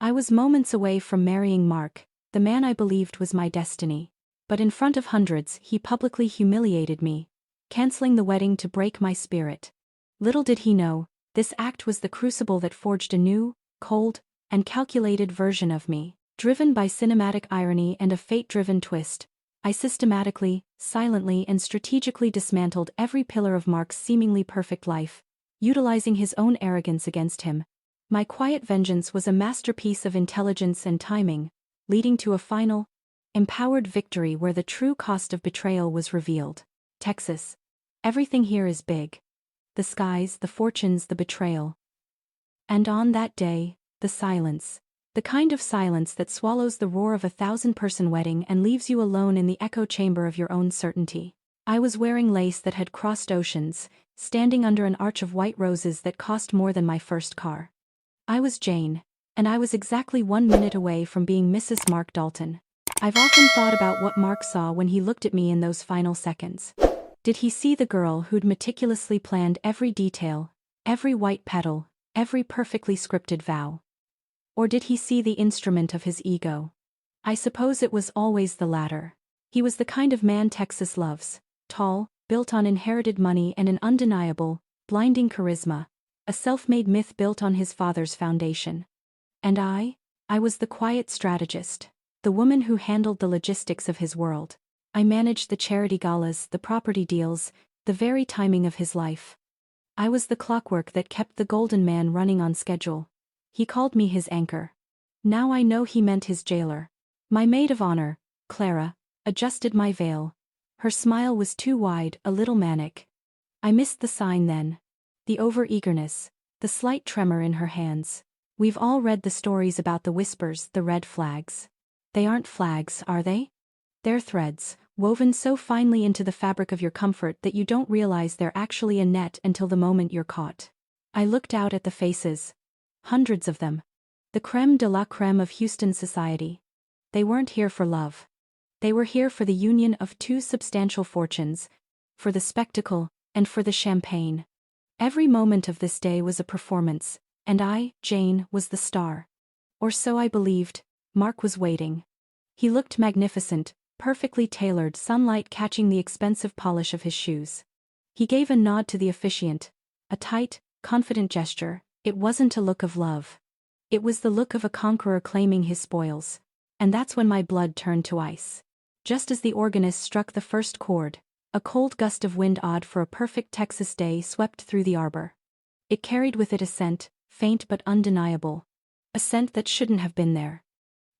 I was moments away from marrying Mark, the man I believed was my destiny. But in front of hundreds, he publicly humiliated me, canceling the wedding to break my spirit. Little did he know, this act was the crucible that forged a new, cold, and calculated version of me. Driven by cinematic irony and a fate-driven twist, I systematically, silently and strategically dismantled every pillar of Mark's seemingly perfect life, utilizing his own arrogance against him. My quiet vengeance was a masterpiece of intelligence and timing, leading to a final, empowered victory where the true cost of betrayal was revealed. Texas. Everything here is big. The skies, the fortunes, the betrayal. And on that day, the silence. The kind of silence that swallows the roar of a 1,000-person wedding and leaves you alone in the echo chamber of your own certainty. I was wearing lace that had crossed oceans, standing under an arch of white roses that cost more than my first car. I was Jane, and I was exactly 1 minute away from being Mrs. Mark Dalton. I've often thought about what Mark saw when he looked at me in those final seconds. Did he see the girl who'd meticulously planned every detail, every white petal, every perfectly scripted vow? Or did he see the instrument of his ego? I suppose it was always the latter. He was the kind of man Texas loves, tall, built on inherited money and an undeniable, blinding charisma, a self-made myth built on his father's foundation. And I was the quiet strategist, the woman who handled the logistics of his world. I managed the charity galas, the property deals, the very timing of his life. I was the clockwork that kept the golden man running on schedule. He called me his anchor. Now I know he meant his jailer. My maid of honor, Clara, adjusted my veil. Her smile was too wide, a little manic. I missed the sign then. The over-eagerness, the slight tremor in her hands. We've all read the stories about the whispers, the red flags. They aren't flags, are they? They're threads, woven so finely into the fabric of your comfort that you don't realize they're actually a net until the moment you're caught. I looked out at the faces. Hundreds of them. The crème de la crème of Houston society. They weren't here for love. They were here for the union of two substantial fortunes, for the spectacle, and for the champagne. Every moment of this day was a performance, and I, Jane, was the star. Or so I believed. Mark was waiting. He looked magnificent, perfectly tailored, sunlight catching the expensive polish of his shoes. He gave a nod to the officiant, a tight, confident gesture. It wasn't a look of love. It was the look of a conqueror claiming his spoils. And that's when my blood turned to ice. Just as the organist struck the first chord, a cold gust of wind odd for a perfect Texas day swept through the arbor. It carried with it a scent, faint but undeniable. A scent that shouldn't have been there.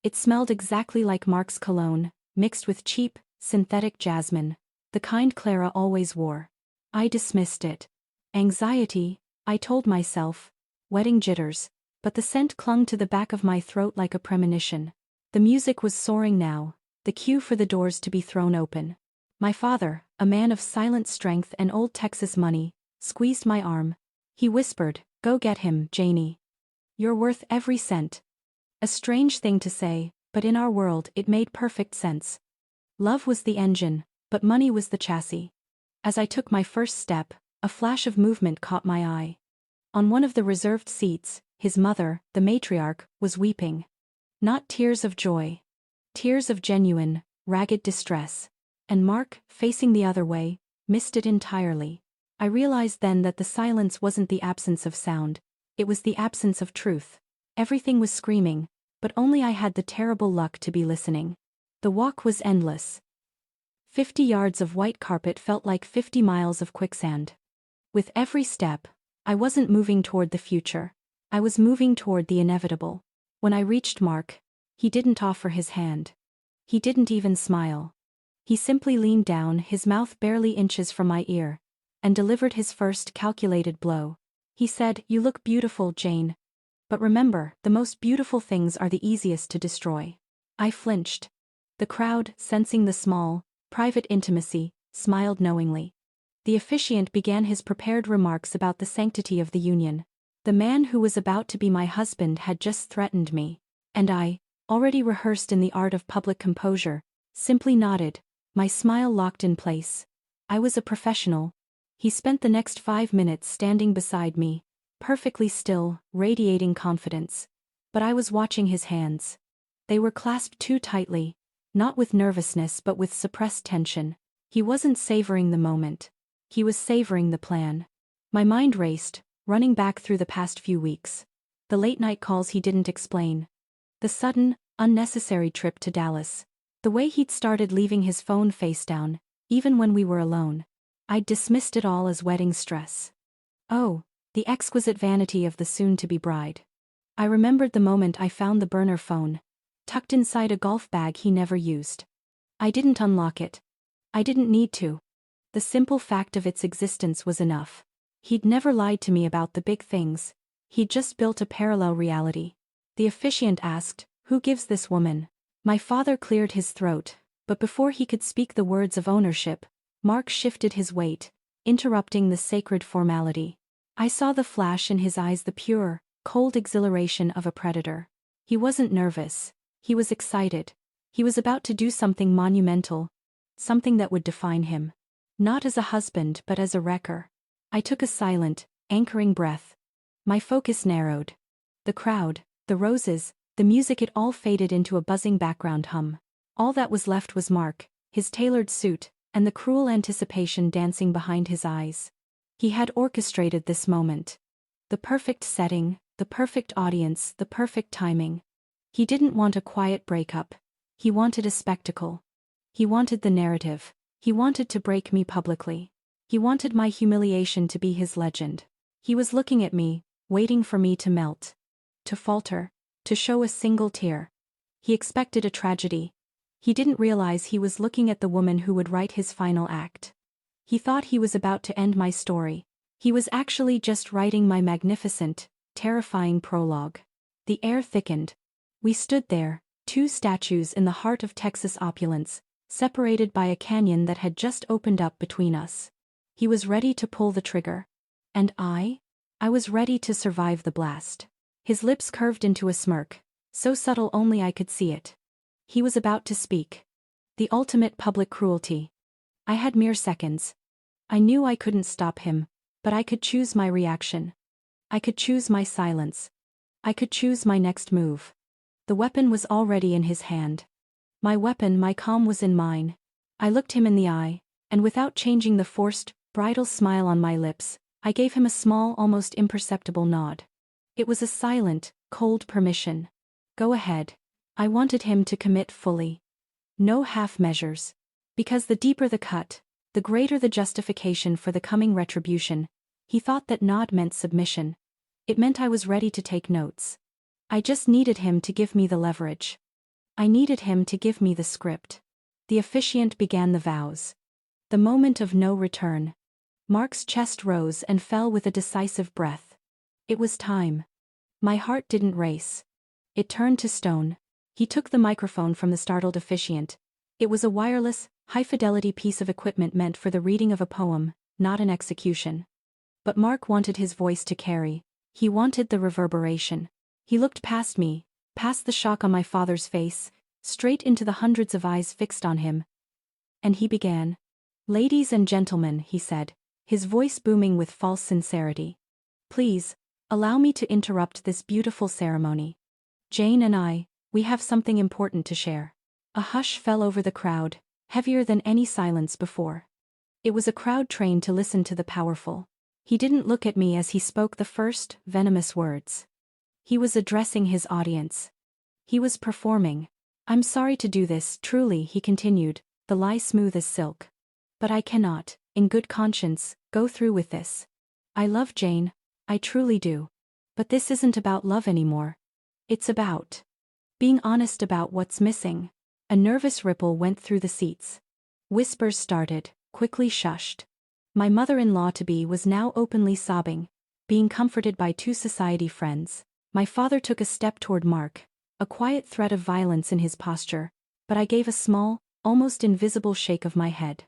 It smelled exactly like Mark's cologne, mixed with cheap, synthetic jasmine, the kind Clara always wore. I dismissed it. Anxiety, I told myself. Wedding jitters, but the scent clung to the back of my throat like a premonition. The music was soaring now, the cue for the doors to be thrown open. My father, a man of silent strength and old Texas money, squeezed my arm. He whispered, "Go get him, Janie. You're worth every cent." A strange thing to say, but in our world it made perfect sense. Love was the engine, but money was the chassis. As I took my first step, a flash of movement caught my eye. On one of the reserved seats, his mother, the matriarch, was weeping. Not tears of joy. Tears of genuine, ragged distress. And Mark, facing the other way, missed it entirely. I realized then that the silence wasn't the absence of sound. It was the absence of truth. Everything was screaming, but only I had the terrible luck to be listening. The walk was endless. 50 yards of white carpet felt like 50 miles of quicksand. With every step, I wasn't moving toward the future. I was moving toward the inevitable. When I reached Mark, he didn't offer his hand. He didn't even smile. He simply leaned down, his mouth barely inches from my ear, and delivered his first calculated blow. He said, "You look beautiful, Jane. But remember, the most beautiful things are the easiest to destroy." I flinched. The crowd, sensing the small, private intimacy, smiled knowingly. The officiant began his prepared remarks about the sanctity of the union. The man who was about to be my husband had just threatened me, and I, already rehearsed in the art of public composure, simply nodded, my smile locked in place. I was a professional. He spent the next 5 minutes standing beside me, perfectly still, radiating confidence. But I was watching his hands. They were clasped too tightly, not with nervousness but with suppressed tension. He wasn't savoring the moment. He was savoring the plan. My mind raced, running back through the past few weeks. The late-night calls he didn't explain. The sudden, unnecessary trip to Dallas. The way he'd started leaving his phone face down, even when we were alone. I'd dismissed it all as wedding stress. Oh, the exquisite vanity of the soon-to-be bride. I remembered the moment I found the burner phone, tucked inside a golf bag he never used. I didn't unlock it. I didn't need to. The simple fact of its existence was enough. He'd never lied to me about the big things. He'd just built a parallel reality. The officiant asked, "Who gives this woman?" My father cleared his throat, but before he could speak the words of ownership, Mark shifted his weight, interrupting the sacred formality. I saw the flash in his eyes, the pure, cold exhilaration of a predator. He wasn't nervous. He was excited. He was about to do something monumental, something that would define him. Not as a husband but as a wrecker. I took a silent, anchoring breath. My focus narrowed. The crowd, the roses, the music, it all faded into a buzzing background hum. All that was left was Mark, his tailored suit, and the cruel anticipation dancing behind his eyes. He had orchestrated this moment. The perfect setting, the perfect audience, the perfect timing. He didn't want a quiet breakup. He wanted a spectacle. He wanted the narrative. He wanted to break me publicly. He wanted my humiliation to be his legend. He was looking at me, waiting for me to melt. To falter. To show a single tear. He expected a tragedy. He didn't realize he was looking at the woman who would write his final act. He thought he was about to end my story. He was actually just writing my magnificent, terrifying prologue. The air thickened. We stood there, two statues in the heart of Texas opulence, separated by a canyon that had just opened up between us. He was ready to pull the trigger. And I was ready to survive the blast. His lips curved into a smirk, so subtle only I could see it. He was about to speak. The ultimate public cruelty. I had mere seconds. I knew I couldn't stop him, but I could choose my reaction. I could choose my silence. I could choose my next move. The weapon was already in his hand. My weapon, my calm, was in mine. I looked him in the eye, and without changing the forced, bridal smile on my lips, I gave him a small, almost imperceptible nod. It was a silent, cold permission. Go ahead. I wanted him to commit fully. No half measures. Because the deeper the cut, the greater the justification for the coming retribution. He thought that nod meant submission. It meant I was ready to take notes. I just needed him to give me the leverage. I needed him to give me the script. The officiant began the vows. The moment of no return. Mark's chest rose and fell with a decisive breath. It was time. My heart didn't race. It turned to stone. He took the microphone from the startled officiant. It was a wireless, high-fidelity piece of equipment meant for the reading of a poem, not an execution. But Mark wanted his voice to carry. He wanted the reverberation. He looked past me, past the shock on my father's face, straight into the hundreds of eyes fixed on him. And he began. "Ladies and gentlemen," he said, his voice booming with false sincerity. "Please, allow me to interrupt this beautiful ceremony. Jane and I, we have something important to share." A hush fell over the crowd, heavier than any silence before. It was a crowd trained to listen to the powerful. He didn't look at me as he spoke the first, venomous words. He was addressing his audience. He was performing. "I'm sorry to do this, truly," he continued, the lie smooth as silk. "But I cannot, in good conscience, go through with this. I love Jane, I truly do. But this isn't about love anymore. It's about being honest about what's missing." A nervous ripple went through the seats. Whispers started, quickly shushed. My mother-in-law-to-be was now openly sobbing, being comforted by two society friends. My father took a step toward Mark, a quiet threat of violence in his posture, but I gave a small, almost invisible shake of my head.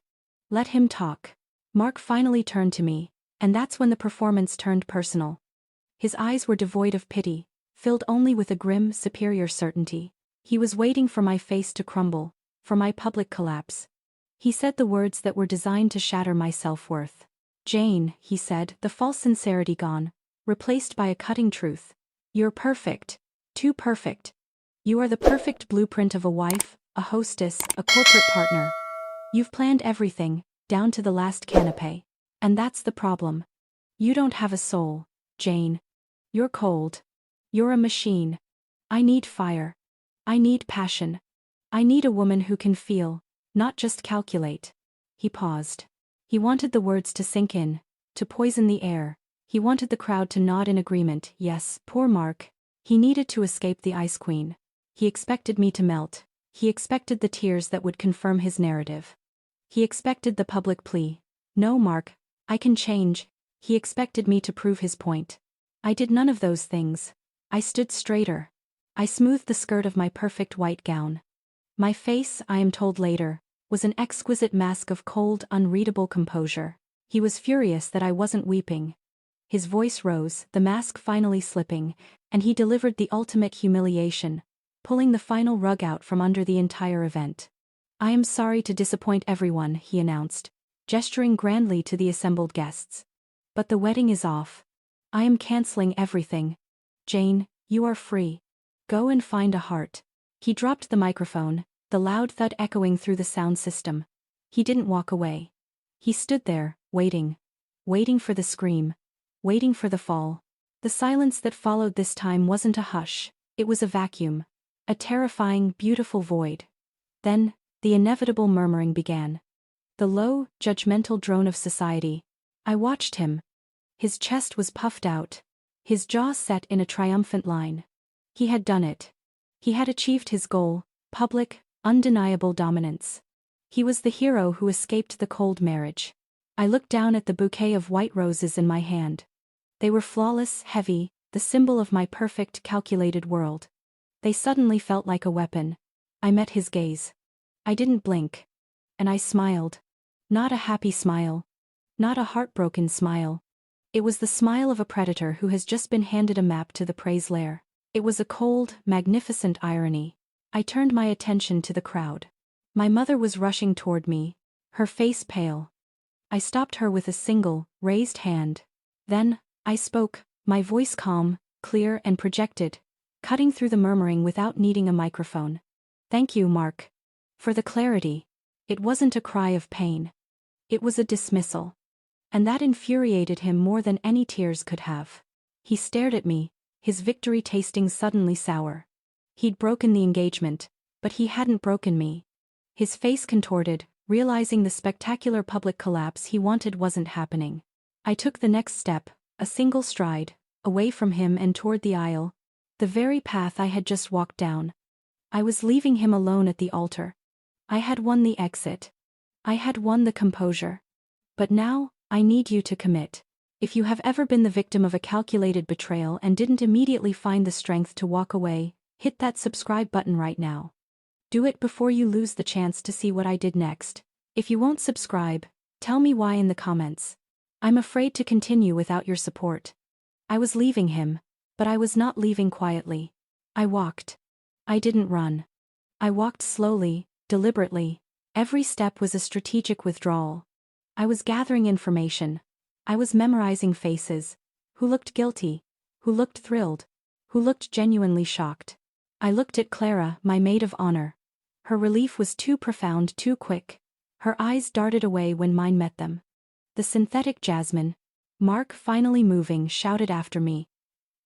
"Let him talk." Mark finally turned to me, and that's when the performance turned personal. His eyes were devoid of pity, filled only with a grim, superior certainty. He was waiting for my face to crumble, for my public collapse. He said the words that were designed to shatter my self-worth. "Jane," he said, the false sincerity gone, replaced by a cutting truth. "You're perfect. Too perfect. You are the perfect blueprint of a wife, a hostess, a corporate partner. You've planned everything, down to the last canapé. And that's the problem. You don't have a soul, Jane. You're cold. You're a machine. I need fire. I need passion. I need a woman who can feel, not just calculate. He paused. He wanted the words to sink in, to poison the air. He wanted the crowd to nod in agreement. Yes, poor Mark. He needed to escape the Ice Queen. He expected me to melt. He expected the tears that would confirm his narrative. He expected the public plea. No, Mark, I can change. He expected me to prove his point. I did none of those things. I stood straighter. I smoothed the skirt of my perfect white gown. My face, I am told later, was an exquisite mask of cold, unreadable composure. He was furious that I wasn't weeping. His voice rose, the mask finally slipping, and he delivered the ultimate humiliation, pulling the final rug out from under the entire event. I am sorry to disappoint everyone, he announced, gesturing grandly to the assembled guests. But the wedding is off. I am canceling everything. Jane, you are free. Go and find a heart. He dropped the microphone, the loud thud echoing through the sound system. He didn't walk away. He stood there, waiting. Waiting for the scream. Waiting for the fall. The silence that followed this time wasn't a hush, it was a vacuum. A terrifying, beautiful void. Then, the inevitable murmuring began. The low, judgmental drone of society. I watched him. His chest was puffed out. His jaw set in a triumphant line. He had done it. He had achieved his goal, public, undeniable dominance. He was the hero who escaped the cold marriage. I looked down at the bouquet of white roses in my hand. They were flawless, heavy, the symbol of my perfect, calculated world. They suddenly felt like a weapon. I met his gaze. I didn't blink. And I smiled. Not a happy smile. Not a heartbroken smile. It was the smile of a predator who has just been handed a map to the prey's lair. It was a cold, magnificent irony. I turned my attention to the crowd. My mother was rushing toward me, her face pale. I stopped her with a single, raised hand. Then, I spoke, my voice calm, clear and projected, cutting through the murmuring without needing a microphone. Thank you, Mark. For the clarity. It wasn't a cry of pain. It was a dismissal. And that infuriated him more than any tears could have. He stared at me, his victory tasting suddenly sour. He'd broken the engagement, but he hadn't broken me. His face contorted, realizing the spectacular public collapse he wanted wasn't happening. I took the next step, a single stride, away from him and toward the aisle, the very path I had just walked down. I was leaving him alone at the altar. I had won the exit. I had won the composure. But now, I need you to commit. If you have ever been the victim of a calculated betrayal and didn't immediately find the strength to walk away, hit that subscribe button right now. Do it before you lose the chance to see what I did next. If you won't subscribe, tell me why in the comments. I'm afraid to continue without your support. I was leaving him, but I was not leaving quietly. I walked. I didn't run. I walked slowly, deliberately. Every step was a strategic withdrawal. I was gathering information. I was memorizing faces. Who looked guilty? Who looked thrilled? Who looked genuinely shocked? I looked at Clara, my maid of honor. Her relief was too profound, too quick. Her eyes darted away when mine met them. The synthetic Jasmine, Mark finally moving, shouted after me.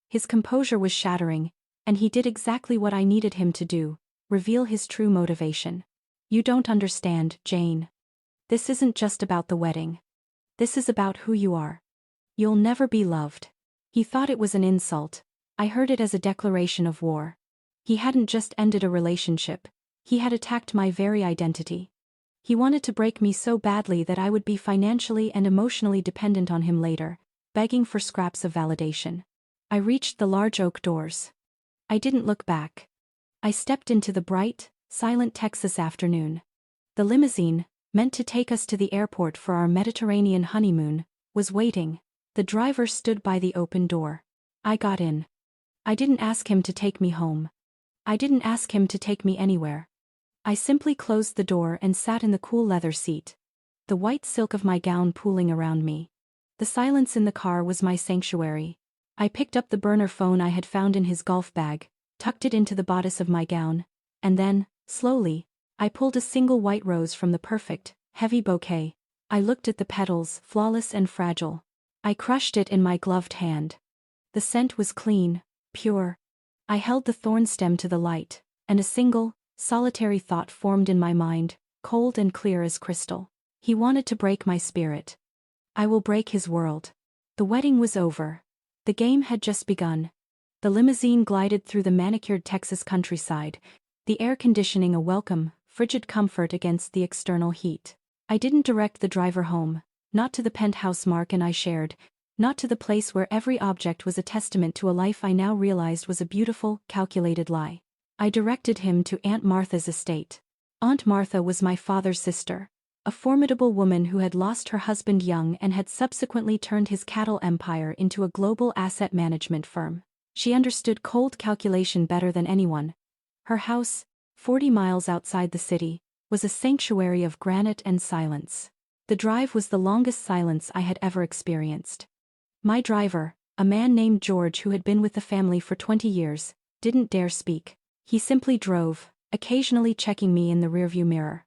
His composure was shattering, and he did exactly what I needed him to do, reveal his true motivation. You don't understand, Jane. This isn't just about the wedding. This is about who you are. You'll never be loved. He thought it was an insult. I heard it as a declaration of war. He hadn't just ended a relationship. He had attacked my very identity. He wanted to break me so badly that I would be financially and emotionally dependent on him later, begging for scraps of validation. I reached the large oak doors. I didn't look back. I stepped into the bright, silent Texas afternoon. The limousine, meant to take us to the airport for our Mediterranean honeymoon, was waiting. The driver stood by the open door. I got in. I didn't ask him to take me home. I didn't ask him to take me anywhere. I simply closed the door and sat in the cool leather seat, the white silk of my gown pooling around me. The silence in the car was my sanctuary. I picked up the burner phone I had found in his golf bag, tucked it into the bodice of my gown, and then, slowly, I pulled a single white rose from the perfect, heavy bouquet. I looked at the petals, flawless and fragile. I crushed it in my gloved hand. The scent was clean, pure. I held the thorn stem to the light, and a single, solitary thought formed in my mind, cold and clear as crystal. He wanted to break my spirit. I will break his world. The wedding was over. The game had just begun. The limousine glided through the manicured Texas countryside, the air conditioning a welcome, frigid comfort against the external heat. I didn't direct the driver home, not to the penthouse Mark and I shared, not to the place where every object was a testament to a life I now realized was a beautiful, calculated lie. I directed him to Aunt Martha's estate. Aunt Martha was my father's sister, a formidable woman who had lost her husband young and had subsequently turned his cattle empire into a global asset management firm. She understood cold calculation better than anyone. Her house, 40 miles outside the city, was a sanctuary of granite and silence. The drive was the longest silence I had ever experienced. My driver, a man named George who had been with the family for 20 years, didn't dare speak. He simply drove, occasionally checking me in the rearview mirror.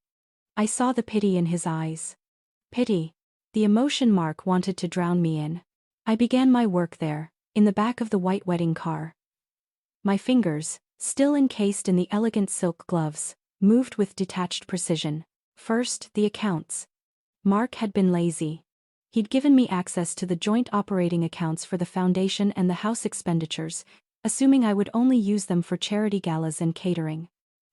I saw the pity in his eyes. Pity. The emotion Mark wanted to drown me in. I began my work there, in the back of the white wedding car. My fingers, still encased in the elegant silk gloves, moved with detached precision. First, the accounts. Mark had been lazy. He'd given me access to the joint operating accounts for the foundation and the house expenditures, assuming I would only use them for charity galas and catering.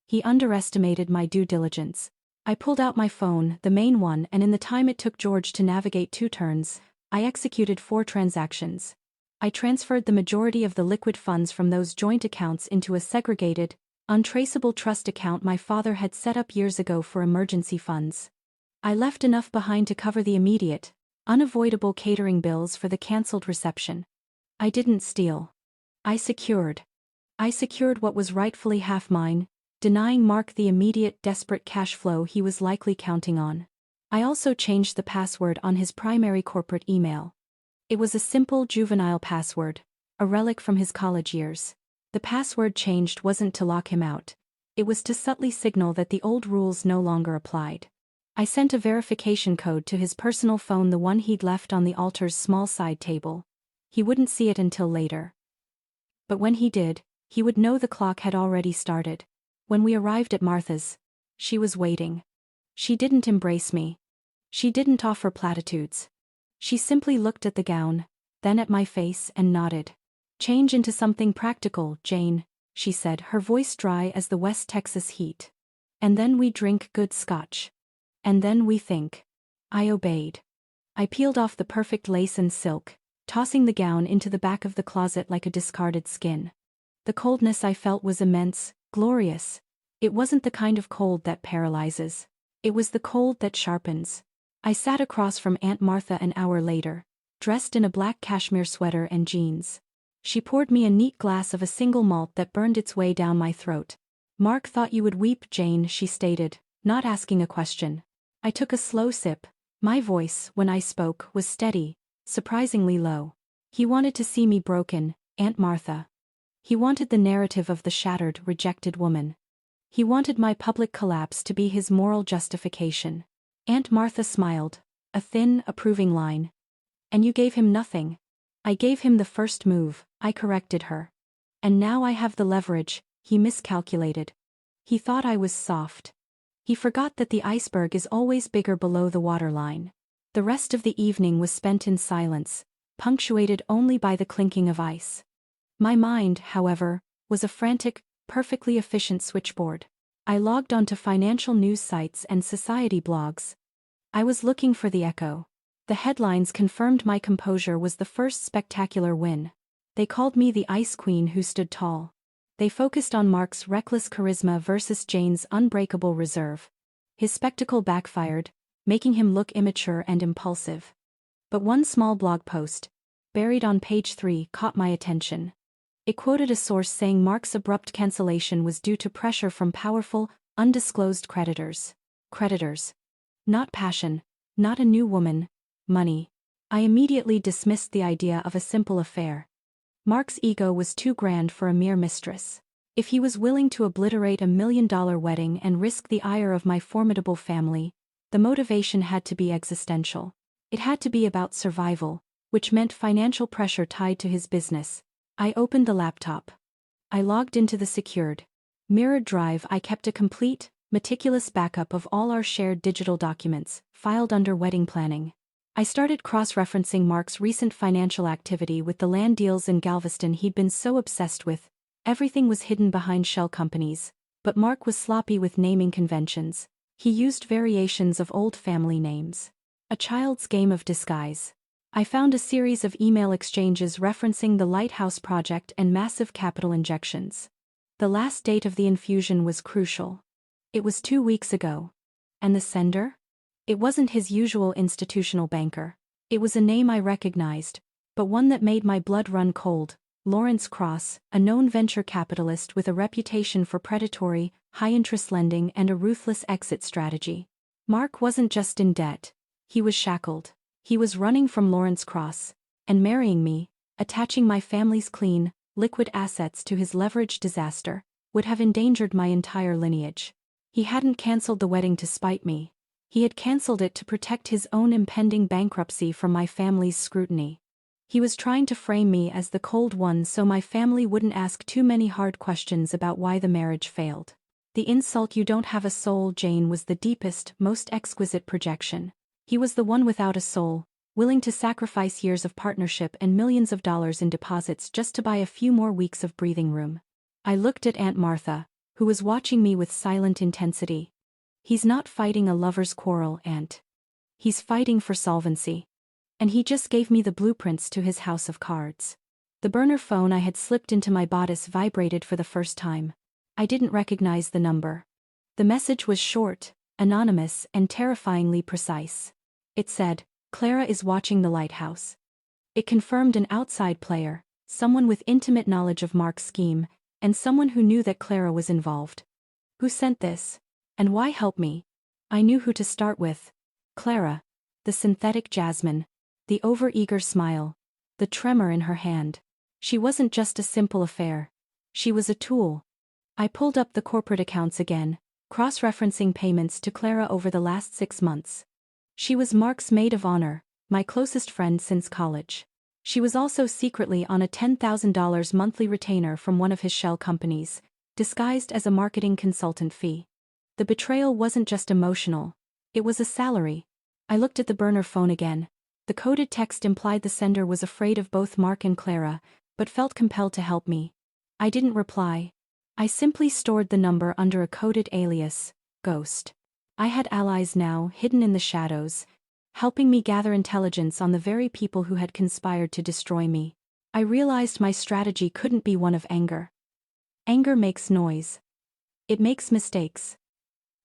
He underestimated my due diligence. I pulled out my phone, the main one, and in the time it took George to navigate 2 turns, I executed 4 transactions. I transferred the majority of the liquid funds from those joint accounts into a segregated, untraceable trust account my father had set up years ago for emergency funds. I left enough behind to cover the immediate, unavoidable catering bills for the cancelled reception. I didn't steal. I secured. I secured what was rightfully half mine, denying Mark the immediate, desperate cash flow he was likely counting on. I also changed the password on his primary corporate email. It was a simple juvenile password, a relic from his college years. The password changed wasn't to lock him out. It was to subtly signal that the old rules no longer applied. I sent a verification code to his personal phone, the one he'd left on the altar's small side table. He wouldn't see it until later. But when he did, he would know the clock had already started. When we arrived at Martha's, she was waiting. She didn't embrace me. She didn't offer platitudes. She simply looked at the gown, then at my face and nodded. "Change into something practical, Jane," she said, her voice dry as the West Texas heat. "And then we drink good scotch. And then we think." I obeyed. I peeled off the perfect lace and silk, tossing the gown into the back of the closet like a discarded skin. The coldness I felt was immense, glorious. It wasn't the kind of cold that paralyzes. It was the cold that sharpens. I sat across from Aunt Martha an hour later, dressed in a black cashmere sweater and jeans. She poured me a neat glass of a single malt that burned its way down my throat. "Mark thought you would weep, Jane," she stated, not asking a question. I took a slow sip. My voice, when I spoke, was steady, surprisingly low. "He wanted to see me broken, Aunt Martha. He wanted the narrative of the shattered, rejected woman. He wanted my public collapse to be his moral justification." Aunt Martha smiled, a thin, approving line. "And you gave him nothing." "I gave him the first move," I corrected her. "And now I have the leverage." He miscalculated. He thought I was soft. He forgot that the iceberg is always bigger below the waterline. The rest of the evening was spent in silence, punctuated only by the clinking of ice. My mind, however, was a frantic, perfectly efficient switchboard. I logged onto financial news sites and society blogs. I was looking for the echo. The headlines confirmed my composure was the first spectacular win. They called me the Ice Queen who stood tall. They focused on Mark's reckless charisma versus Jane's unbreakable reserve. His spectacle backfired, making him look immature and impulsive. But one small blog post, buried on page 3, caught my attention. It quoted a source saying Mark's abrupt cancellation was due to pressure from powerful, undisclosed creditors. Creditors. Not passion, not a new woman, money. I immediately dismissed the idea of a simple affair. Mark's ego was too grand for a mere mistress. If he was willing to obliterate $1 million wedding and risk the ire of my formidable family, the motivation had to be existential. It had to be about survival, which meant financial pressure tied to his business. I opened the laptop. I logged into the secured, mirrored drive. I kept a complete, meticulous backup of all our shared digital documents, filed under wedding planning. I started cross-referencing Mark's recent financial activity with the land deals in Galveston he'd been so obsessed with. Everything was hidden behind shell companies, but Mark was sloppy with naming conventions. He used variations of old family names. A child's game of disguise. I found a series of email exchanges referencing the Lighthouse project and massive capital injections. The last date of the infusion was crucial. It was 2 weeks ago. And the sender? It wasn't his usual institutional banker. It was a name I recognized, but one that made my blood run cold. Lawrence Cross, a known venture capitalist with a reputation for predatory, high-interest lending and a ruthless exit strategy. Mark wasn't just in debt. He was shackled. He was running from Lawrence Cross, and marrying me, attaching my family's clean, liquid assets to his leveraged disaster, would have endangered my entire lineage. He hadn't cancelled the wedding to spite me. He had cancelled it to protect his own impending bankruptcy from my family's scrutiny. He was trying to frame me as the cold one so my family wouldn't ask too many hard questions about why the marriage failed. The insult "you don't have a soul, Jane" was the deepest, most exquisite projection. He was the one without a soul, willing to sacrifice years of partnership and millions of dollars in deposits just to buy a few more weeks of breathing room. I looked at Aunt Martha, who was watching me with silent intensity. He's not fighting a lover's quarrel, Aunt. He's fighting for solvency. And he just gave me the blueprints to his house of cards. The burner phone I had slipped into my bodice vibrated for the first time. I didn't recognize the number. The message was short, anonymous, and terrifyingly precise. It said, "Clara is watching the Lighthouse." It confirmed an outside player, someone with intimate knowledge of Mark's scheme, and someone who knew that Clara was involved. Who sent this? And why help me? I knew who to start with. Clara. The synthetic jasmine. The overeager smile. The tremor in her hand. She wasn't just a simple affair. She was a tool. I pulled up the corporate accounts again, cross-referencing payments to Clara over the last 6 months. She was Mark's maid of honor, my closest friend since college. She was also secretly on a $10,000 monthly retainer from one of his shell companies, disguised as a marketing consultant fee. The betrayal wasn't just emotional. It was a salary. I looked at the burner phone again. The coded text implied the sender was afraid of both Mark and Clara, but felt compelled to help me. I didn't reply. I simply stored the number under a coded alias, Ghost. I had allies now, hidden in the shadows, helping me gather intelligence on the very people who had conspired to destroy me. I realized my strategy couldn't be one of anger. Anger makes noise. It makes mistakes.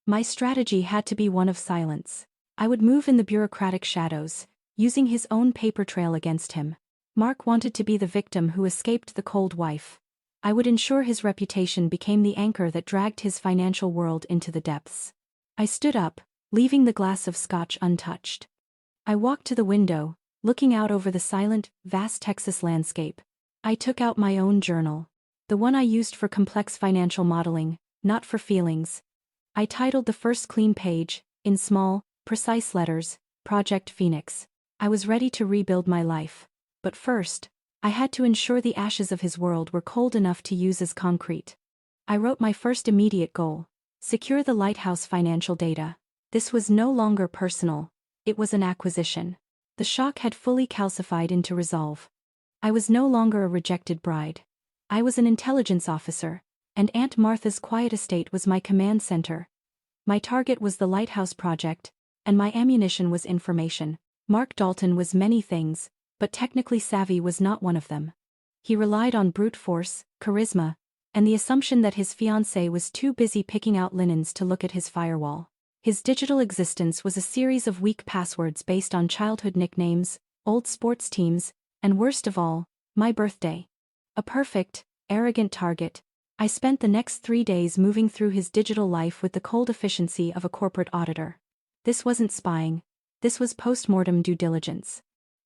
My strategy had to be one of silence. I would move in the bureaucratic shadows, using his own paper trail against him. Mark wanted to be the victim who escaped the cold wife. I would ensure his reputation became the anchor that dragged his financial world into the depths. I stood up, leaving the glass of scotch untouched. I walked to the window, looking out over the silent, vast Texas landscape. I took out my own journal. The one I used for complex financial modeling, not for feelings. I titled the first clean page, in small, precise letters, Project Phoenix. I was ready to rebuild my life. But first, I had to ensure the ashes of his world were cold enough to use as concrete. I wrote my first immediate goal. Secure the Lighthouse financial data. This was no longer personal. It was an acquisition. The shock had fully calcified into resolve. I was no longer a rejected bride. I was an intelligence officer, and Aunt Martha's quiet estate was my command center. My target was the Lighthouse project, and my ammunition was information. Mark Dalton was many things, but technically savvy was not one of them. He relied on brute force, charisma, and the assumption that his fiancée was too busy picking out linens to look at his firewall. His digital existence was a series of weak passwords based on childhood nicknames, old sports teams, and worst of all, my birthday. A perfect, arrogant target. I spent the next 3 days moving through his digital life with the cold efficiency of a corporate auditor. This wasn't spying. This was post-mortem due diligence.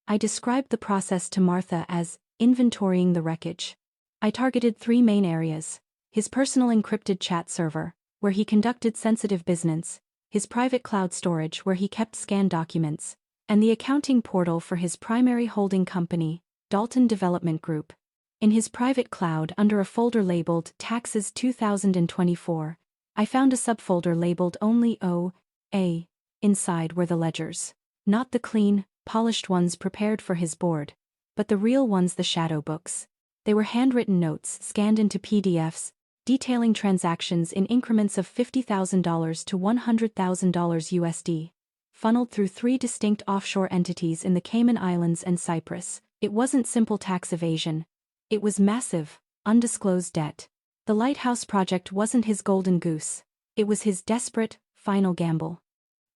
I described the process to Martha as inventorying the wreckage. I targeted 3 main areas: his personal encrypted chat server, where he conducted sensitive business, his private cloud storage where he kept scanned documents, and the accounting portal for his primary holding company, Dalton Development Group. In his private cloud under a folder labeled Taxes 2024, I found a subfolder labeled only O.A. Inside were the ledgers. Not the clean, polished ones prepared for his board, but the real ones, the shadow books. They were handwritten notes scanned into PDFs, detailing transactions in increments of $50,000 to $100,000 USD, funneled through 3 distinct offshore entities in the Cayman Islands and Cyprus. It wasn't simple tax evasion. It was massive, undisclosed debt. The lighthouse project wasn't his golden goose. It was his desperate, final gamble.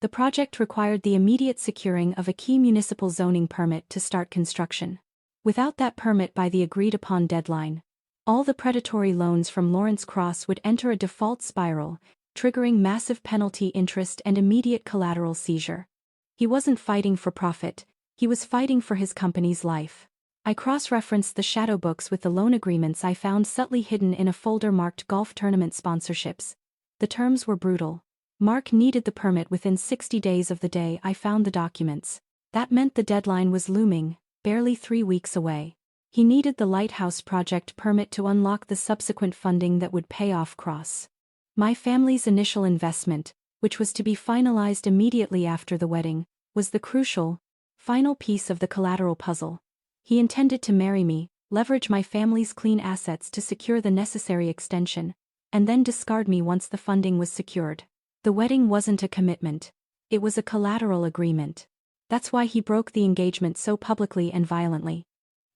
The project required the immediate securing of a key municipal zoning permit to start construction. Without that permit by the agreed-upon deadline, all the predatory loans from Lawrence Cross would enter a default spiral, triggering massive penalty interest and immediate collateral seizure. He wasn't fighting for profit, he was fighting for his company's life. I cross-referenced the shadow books with the loan agreements I found subtly hidden in a folder marked golf tournament sponsorships. The terms were brutal. Mark needed the permit within 60 days of the day I found the documents. That meant the deadline was looming, barely 3 weeks away. He needed the lighthouse project permit to unlock the subsequent funding that would pay off Cross. My family's initial investment, which was to be finalized immediately after the wedding, was the crucial, final piece of the collateral puzzle. He intended to marry me, leverage my family's clean assets to secure the necessary extension, and then discard me once the funding was secured. The wedding wasn't a commitment. It was a collateral agreement. That's why he broke the engagement so publicly and violently.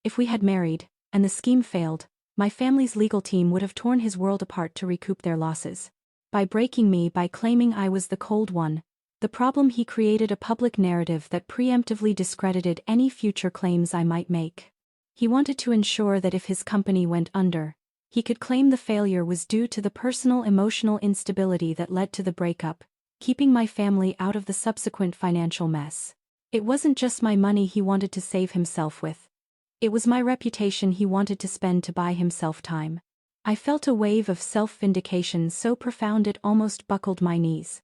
If we had married, and the scheme failed, my family's legal team would have torn his world apart to recoup their losses. By breaking me, by claiming I was the cold one, the problem he created a public narrative that preemptively discredited any future claims I might make. He wanted to ensure that if his company went under, he could claim the failure was due to the personal emotional instability that led to the breakup, keeping my family out of the subsequent financial mess. It wasn't just my money he wanted to save himself with. It was my reputation he wanted to spend to buy himself time. I felt a wave of self-vindication so profound it almost buckled my knees.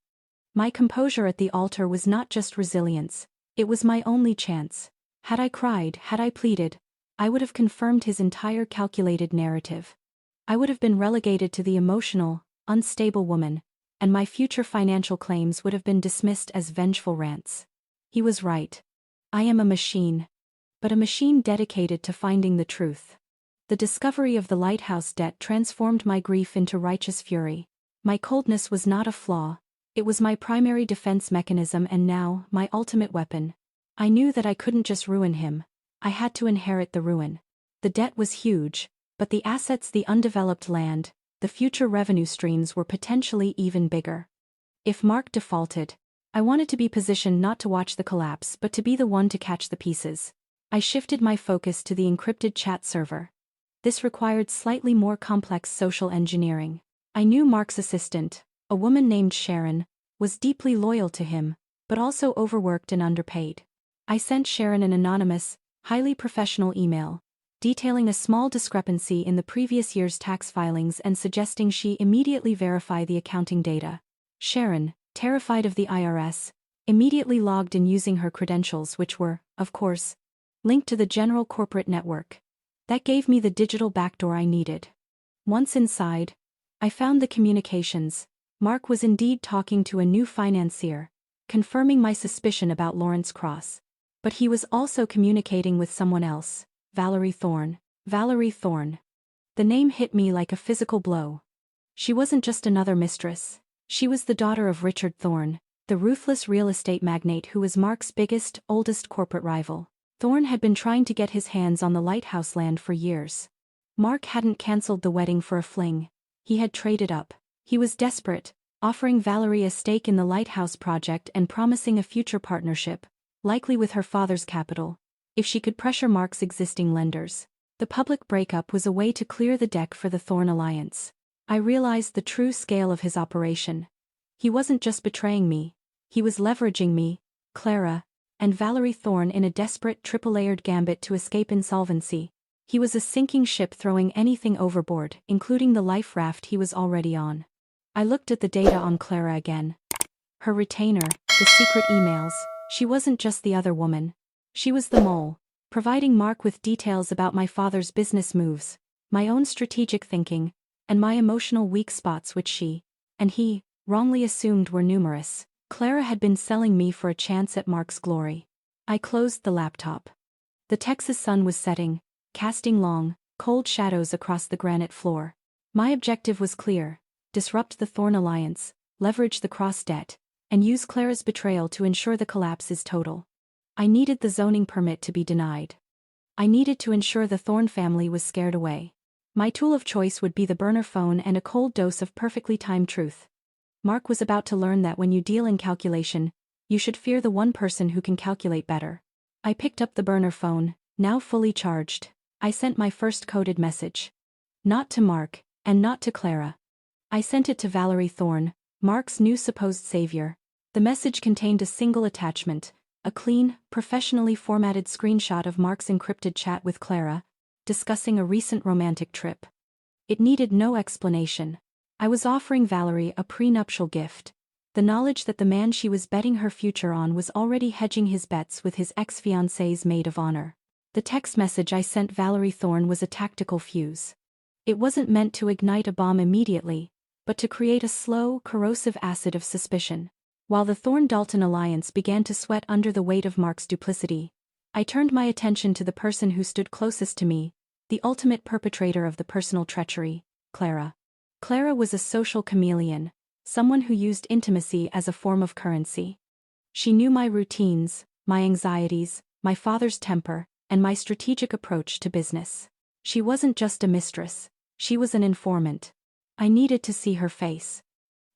My composure at the altar was not just resilience, it was my only chance. Had I cried, had I pleaded, I would have confirmed his entire calculated narrative. I would have been relegated to the emotional, unstable woman, and my future financial claims would have been dismissed as vengeful rants. He was right. I am a machine. But a machine dedicated to finding the truth. The discovery of the lighthouse debt transformed my grief into righteous fury. My coldness was not a flaw. It was my primary defense mechanism and now, my ultimate weapon. I knew that I couldn't just ruin him. I had to inherit the ruin. The debt was huge, but the assets, the undeveloped land, the future revenue streams were potentially even bigger. If Mark defaulted, I wanted to be positioned not to watch the collapse but to be the one to catch the pieces. I shifted my focus to the encrypted chat server. This required slightly more complex social engineering. I knew Mark's assistant, a woman named Sharon, was deeply loyal to him, but also overworked and underpaid. I sent Sharon an anonymous, highly professional email, detailing a small discrepancy in the previous year's tax filings and suggesting she immediately verify the accounting data. Sharon, terrified of the IRS, immediately logged in using her credentials, which were, of course, linked to the general corporate network. That gave me the digital backdoor I needed. Once inside, I found the communications. Mark was indeed talking to a new financier, confirming my suspicion about Lawrence Cross. But he was also communicating with someone else, Valerie Thorne. Valerie Thorne. The name hit me like a physical blow. She wasn't just another mistress. She was the daughter of Richard Thorne, the ruthless real estate magnate who was Mark's biggest, oldest corporate rival. Thorne had been trying to get his hands on the lighthouse land for years. Mark hadn't cancelled the wedding for a fling. He had traded up. He was desperate, offering Valerie a stake in the lighthouse project and promising a future partnership, likely with her father's capital, if she could pressure Mark's existing lenders. The public breakup was a way to clear the deck for the Thorne alliance. I realized the true scale of his operation. He wasn't just betraying me. He was leveraging me, Clara, and Valerie Thorne in a desperate triple-layered gambit to escape insolvency. He was a sinking ship throwing anything overboard, including the life raft he was already on. I looked at the data on Clara again. Her retainer, the secret emails, she wasn't just the other woman. She was the mole, providing Mark with details about my father's business moves, my own strategic thinking, and my emotional weak spots which she, and he, wrongly assumed were numerous. Clara had been selling me for a chance at Mark's glory. I closed the laptop. The Texas sun was setting, casting long, cold shadows across the granite floor. My objective was clear: disrupt the Thorn alliance, leverage the cross debt, and use Clara's betrayal to ensure the collapse is total. I needed the zoning permit to be denied. I needed to ensure the Thorn family was scared away. My tool of choice would be the burner phone and a cold dose of perfectly timed truth. Mark was about to learn that when you deal in calculation, you should fear the one person who can calculate better. I picked up the burner phone, now fully charged. I sent my first coded message. Not to Mark, and not to Clara. I sent it to Valerie Thorn, Mark's new supposed savior. The message contained a single attachment, a clean, professionally formatted screenshot of Mark's encrypted chat with Clara, discussing a recent romantic trip. It needed no explanation. I was offering Valerie a prenuptial gift: the knowledge that the man she was betting her future on was already hedging his bets with his ex-fiancée's maid of honor. The text message I sent Valerie Thorn was a tactical fuse. It wasn't meant to ignite a bomb immediately, but to create a slow, corrosive acid of suspicion. While the Thorn-Dalton alliance began to sweat under the weight of Mark's duplicity, I turned my attention to the person who stood closest to me, the ultimate perpetrator of the personal treachery, Clara. Clara was a social chameleon, someone who used intimacy as a form of currency. She knew my routines, my anxieties, my father's temper, and my strategic approach to business. She wasn't just a mistress, she was an informant. I needed to see her face.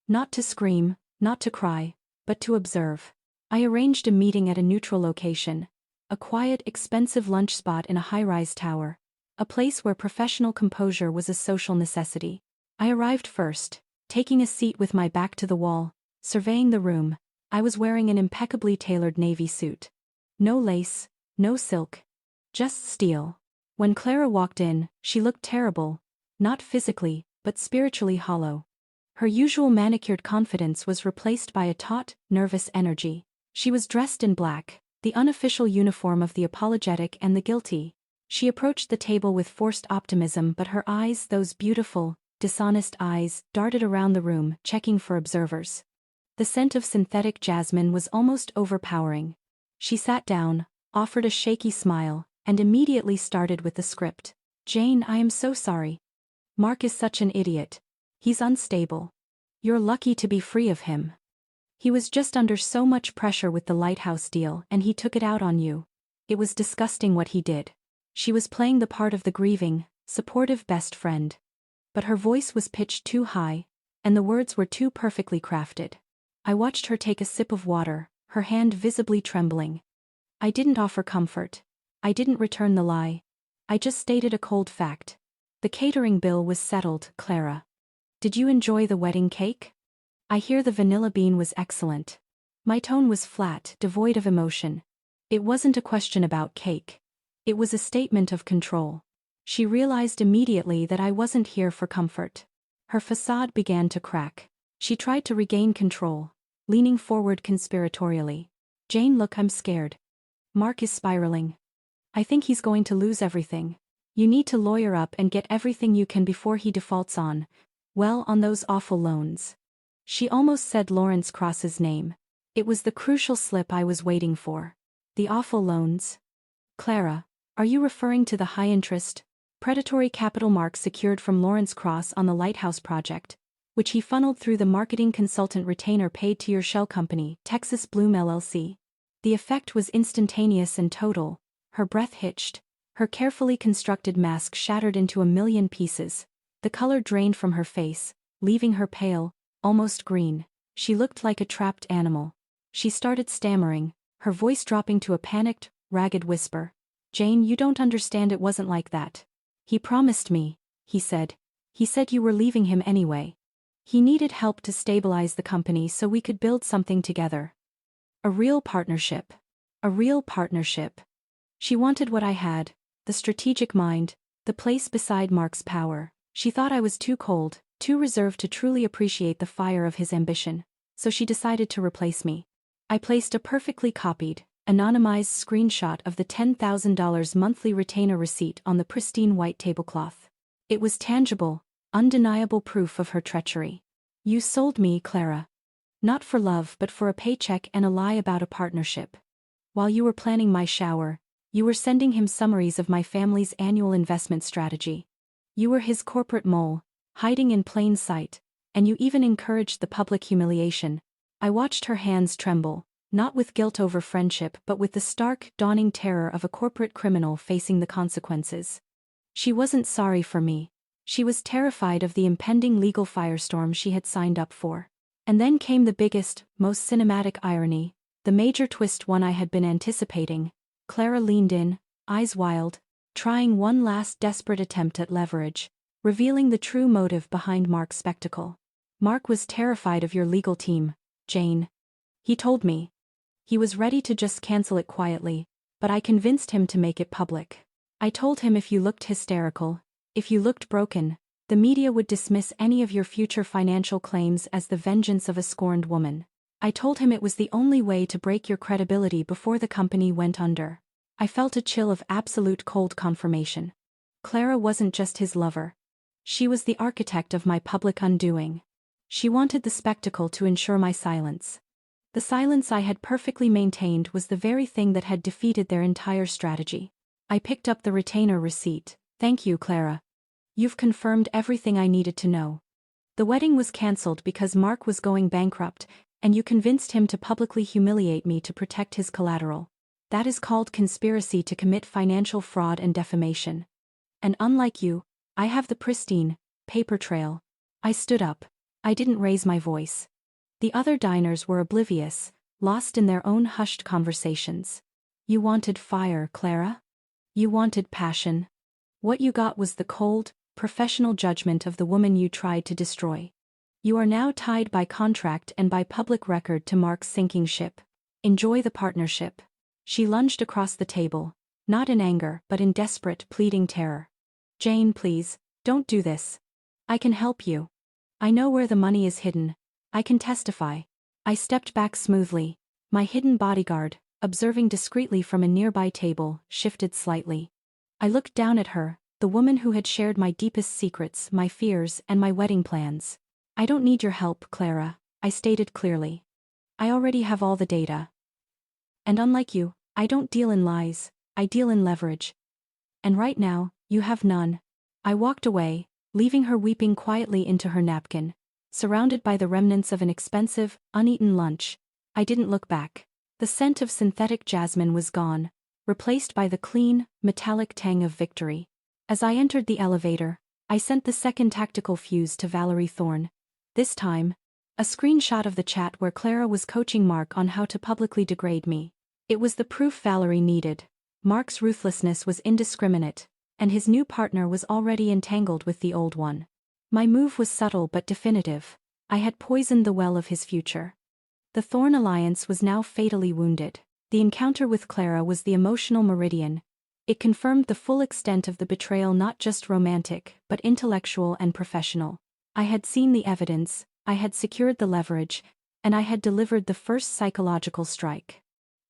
Not to scream, not to cry, but to observe. I arranged a meeting at a neutral location, a quiet, expensive lunch spot in a high-rise tower, a place where professional composure was a social necessity. I arrived first, taking a seat with my back to the wall, surveying the room. I was wearing an impeccably tailored navy suit. No lace, no silk, just steel. When Clara walked in, she looked terrible, not physically, but spiritually hollow. Her usual manicured confidence was replaced by a taut, nervous energy. She was dressed in black, the unofficial uniform of the apologetic and the guilty. She approached the table with forced optimism, but her eyes, those beautiful, dishonest eyes, darted around the room, checking for observers. The scent of synthetic jasmine was almost overpowering. She sat down, offered a shaky smile, and immediately started with the script. "Jane, I am so sorry. Mark is such an idiot. He's unstable. You're lucky to be free of him. He was just under so much pressure with the lighthouse deal and he took it out on you. It was disgusting what he did." She was playing the part of the grieving, supportive best friend. But her voice was pitched too high, and the words were too perfectly crafted. I watched her take a sip of water, her hand visibly trembling. I didn't offer comfort. I didn't return the lie. I just stated a cold fact. The catering bill was settled, Clara. Did you enjoy the wedding cake? I hear the vanilla bean was excellent. My tone was flat, devoid of emotion. It wasn't a question about cake. It was a statement of control. She realized immediately that I wasn't here for comfort. Her facade began to crack. She tried to regain control, leaning forward conspiratorially. "Jane, look, I'm scared. Mark is spiraling. I think he's going to lose everything. You need to lawyer up and get everything you can before he defaults on, well, on those awful loans." She almost said Lawrence Cross's name. It was the crucial slip I was waiting for. The awful loans? "Clara, are you referring to the high-interest, predatory capital Mark secured from Lawrence Cross on the Lighthouse project, which he funneled through the marketing consultant retainer paid to your shell company, Texas Bloom LLC? The effect was instantaneous and total. Her breath hitched. Her carefully constructed mask shattered into a million pieces. The color drained from her face, leaving her pale, almost green. She looked like a trapped animal. She started stammering, her voice dropping to a panicked, ragged whisper. "Jane, you don't understand, it wasn't like that. He promised me," he said. "He said you were leaving him anyway. He needed help to stabilize the company so we could build something together. A real partnership. A real partnership." She wanted what I had, the strategic mind, The place beside Mark's power. She thought I was too cold, too reserved to truly appreciate the fire of his ambition, so she decided to replace me. I placed a perfectly copied, anonymized screenshot of the $10,000 monthly retainer receipt on the pristine white tablecloth. It was tangible, undeniable proof of her treachery. You sold me, Clara. Not for love but for a paycheck and a lie about a partnership. While you were planning my shower, you were sending him summaries of my family's annual investment strategy. You were his corporate mole, hiding in plain sight, and you even encouraged the public humiliation. I watched her hands tremble, not with guilt over friendship but with the stark, dawning terror of a corporate criminal facing the consequences. She wasn't sorry for me. She was terrified of the impending legal firestorm she had signed up for. And then came the biggest, most cinematic irony, the major twist one I had been anticipating. Clara leaned in, eyes wild, trying one last desperate attempt at leverage, revealing the true motive behind Mark's spectacle. Mark was terrified of your legal team, Jane. He told me. He was ready to just cancel it quietly, but I convinced him to make it public. I told him if you looked hysterical, if you looked broken, the media would dismiss any of your future financial claims as the vengeance of a scorned woman. I told him it was the only way to break your credibility before the company went under. I felt a chill of absolute cold confirmation. Clara wasn't just his lover. She was the architect of my public undoing. She wanted the spectacle to ensure my silence. The silence I had perfectly maintained was the very thing that had defeated their entire strategy. I picked up the retainer receipt. Thank you, Clara. You've confirmed everything I needed to know. The wedding was cancelled because Mark was going bankrupt, and you convinced him to publicly humiliate me to protect his collateral. That is called conspiracy to commit financial fraud and defamation. And unlike you, I have the pristine, paper trail. I stood up. I didn't raise my voice. The other diners were oblivious, lost in their own hushed conversations. You wanted fire, Clara? You wanted passion. What you got was the cold, professional judgment of the woman you tried to destroy. You are now tied by contract and by public record to Mark's sinking ship. Enjoy the partnership. She lunged across the table, not in anger but in desperate, pleading terror. Jane, please, don't do this. I can help you. I know where the money is hidden. I can testify. I stepped back smoothly. My hidden bodyguard, observing discreetly from a nearby table, shifted slightly. I looked down at her, the woman who had shared my deepest secrets, my fears, and my wedding plans. I don't need your help, Clara, I stated clearly. I already have all the data. And unlike you, I don't deal in lies, I deal in leverage. And right now, you have none. I walked away, leaving her weeping quietly into her napkin, surrounded by the remnants of an expensive, uneaten lunch. I didn't look back. The scent of synthetic jasmine was gone, replaced by the clean, metallic tang of victory. As I entered the elevator, I sent the second tactical fuse to Valerie Thorne. This time, a screenshot of the chat where Clara was coaching Mark on how to publicly degrade me. It was the proof Valerie needed. Mark's ruthlessness was indiscriminate, and his new partner was already entangled with the old one. My move was subtle but definitive. I had poisoned the well of his future. The Thorne alliance was now fatally wounded. The encounter with Clara was the emotional meridian. It confirmed the full extent of the betrayal, not just romantic, but intellectual and professional. I had seen the evidence, I had secured the leverage, and I had delivered the first psychological strike.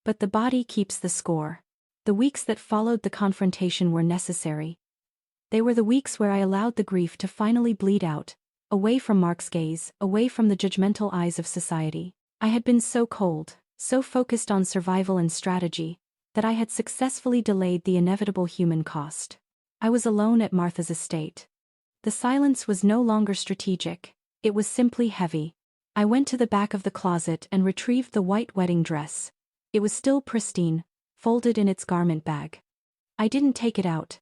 But the body keeps the score. The weeks that followed the confrontation were necessary. They were the weeks where I allowed the grief to finally bleed out, away from Mark's gaze, away from the judgmental eyes of society. I had been so cold, so focused on survival and strategy, that I had successfully delayed the inevitable human cost. I was alone at Martha's estate. The silence was no longer strategic, it was simply heavy. I went to the back of the closet and retrieved the white wedding dress. It was still pristine, folded in its garment bag. I didn't take it out.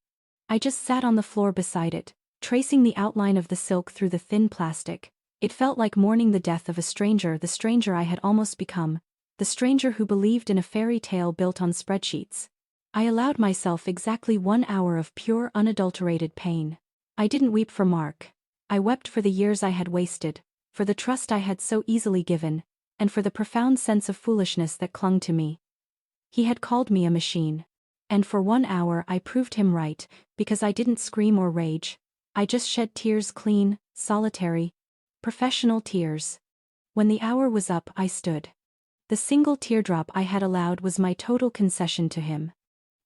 I just sat on the floor beside it, tracing the outline of the silk through the thin plastic. It felt like mourning the death of a stranger, the stranger I had almost become, the stranger who believed in a fairy tale built on spreadsheets. I allowed myself exactly 1 hour of pure, unadulterated pain. I didn't weep for Mark. I wept for the years I had wasted, for the trust I had so easily given, and for the profound sense of foolishness that clung to me. He had called me a machine. And for 1 hour I proved him right, because I didn't scream or rage. I just shed tears, clean, solitary, professional tears. When the hour was up, I stood. The single teardrop I had allowed was my total concession to him.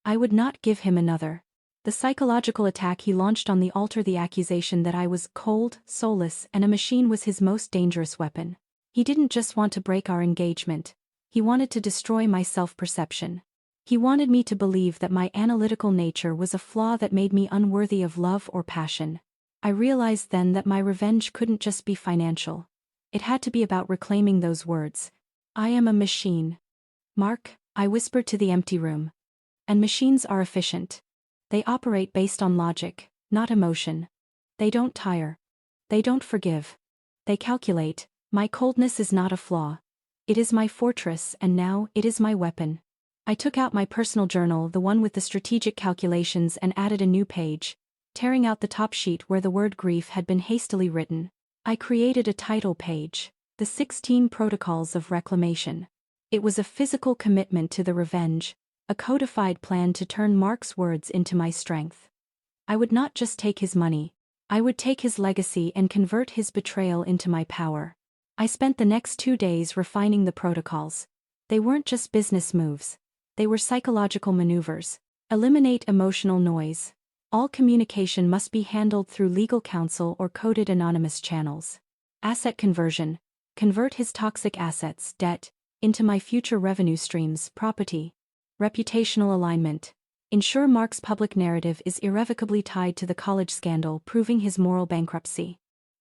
I would not give him another. The psychological attack he launched on the altar, the accusation that I was cold, soulless, and a machine, was his most dangerous weapon. He didn't just want to break our engagement. He wanted to destroy my self-perception. He wanted me to believe that my analytical nature was a flaw that made me unworthy of love or passion. I realized then that my revenge couldn't just be financial. It had to be about reclaiming those words. I am a machine. Mark, I whispered to the empty room. And machines are efficient. They operate based on logic, not emotion. They don't tire. They don't forgive. They calculate. My coldness is not a flaw. It is my fortress, and now it is my weapon. I took out my personal journal, the one with the strategic calculations, and added a new page, tearing out the top sheet where the word grief had been hastily written. I created a title page, The 16 Protocols of Reclamation. It was a physical commitment to the revenge, a codified plan to turn Mark's words into my strength. I would not just take his money. I would take his legacy and convert his betrayal into my power. I spent the next 2 days refining the protocols. They weren't just business moves. They were psychological maneuvers. Eliminate emotional noise. All communication must be handled through legal counsel or coded anonymous channels. Asset conversion. Convert his toxic assets, debt, into my future revenue streams, property. Reputational alignment. Ensure Mark's public narrative is irrevocably tied to the college scandal, proving his moral bankruptcy.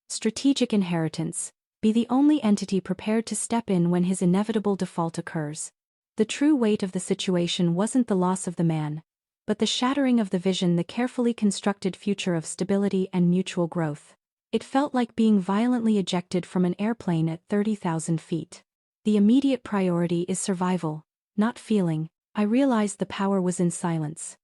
Strategic inheritance. Be the only entity prepared to step in when his inevitable default occurs. The true weight of the situation wasn't the loss of the man, but the shattering of the vision, the carefully constructed future of stability and mutual growth. It felt like being violently ejected from an airplane at 30,000 feet. The immediate priority is survival, not feeling. I realized the power was in silence.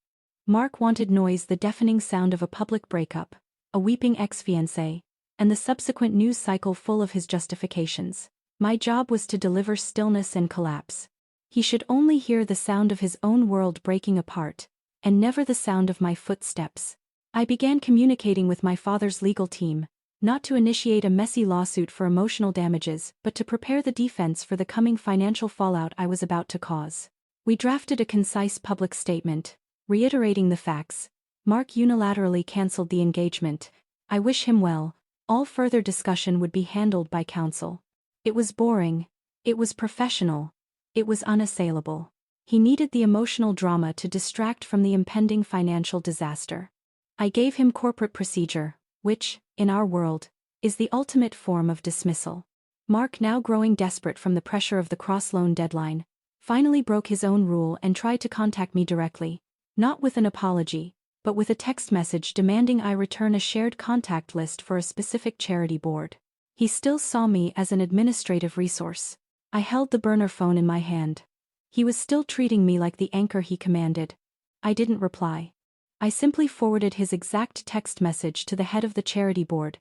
Mark wanted noise, the deafening sound of a public breakup, a weeping ex-fiancée, and the subsequent news cycle full of his justifications. My job was to deliver stillness and collapse. He should only hear the sound of his own world breaking apart, and never the sound of my footsteps. I began communicating with my father's legal team, not to initiate a messy lawsuit for emotional damages, but to prepare the defense for the coming financial fallout I was about to cause. We drafted a concise public statement, reiterating the facts. Mark unilaterally canceled the engagement. I wish him well. All further discussion would be handled by counsel. It was boring. It was professional. It was unassailable. He needed the emotional drama to distract from the impending financial disaster. I gave him corporate procedure, which, in our world, is the ultimate form of dismissal. Mark, now growing desperate from the pressure of the cross-loan deadline, finally broke his own rule and tried to contact me directly, not with an apology, but with a text message demanding I return a shared contact list for a specific charity board. He still saw me as an administrative resource. I held the burner phone in my hand. He was still treating me like the anchor he commanded. I didn't reply. I simply forwarded his exact text message to the head of the charity board,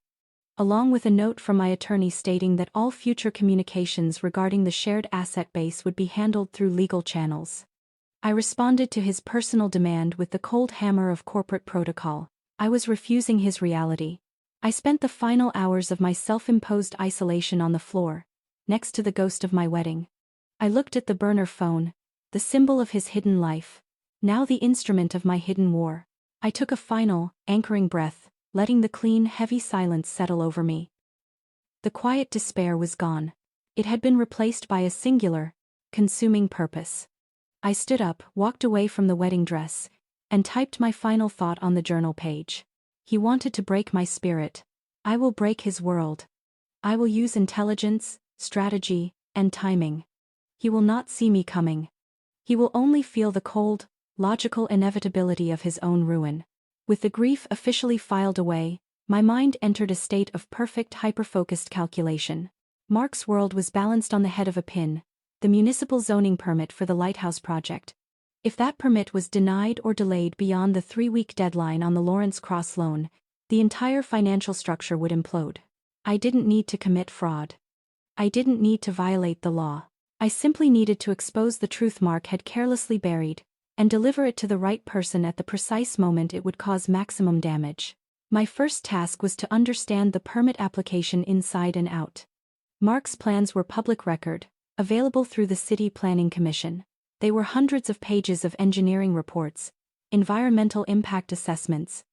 along with a note from my attorney stating that all future communications regarding the shared asset base would be handled through legal channels. I responded to his personal demand with the cold hammer of corporate protocol. I was refusing his reality. I spent the final hours of my self-imposed isolation on the floor, next to the ghost of my wedding. I looked at the burner phone, the symbol of his hidden life, now the instrument of my hidden war. I took a final, anchoring breath, letting the clean, heavy silence settle over me. The quiet despair was gone. It had been replaced by a singular, consuming purpose. I stood up, walked away from the wedding dress, and typed my final thought on the journal page. He wanted to break my spirit. I will break his world. I will use intelligence, strategy, and timing. He will not see me coming. He will only feel the cold, logical inevitability of his own ruin. With the grief officially filed away, my mind entered a state of perfect hyper-focused calculation. Mark's world was balanced on the head of a pin, the municipal zoning permit for the lighthouse project. If that permit was denied or delayed beyond the 3-week deadline on the Lawrence Cross loan, the entire financial structure would implode. I didn't need to commit fraud. I didn't need to violate the law. I simply needed to expose the truth Mark had carelessly buried, and deliver it to the right person at the precise moment it would cause maximum damage. My first task was to understand the permit application inside and out. Mark's plans were public record, available through the City Planning Commission. They were hundreds of pages of engineering reports, environmental impact assessments,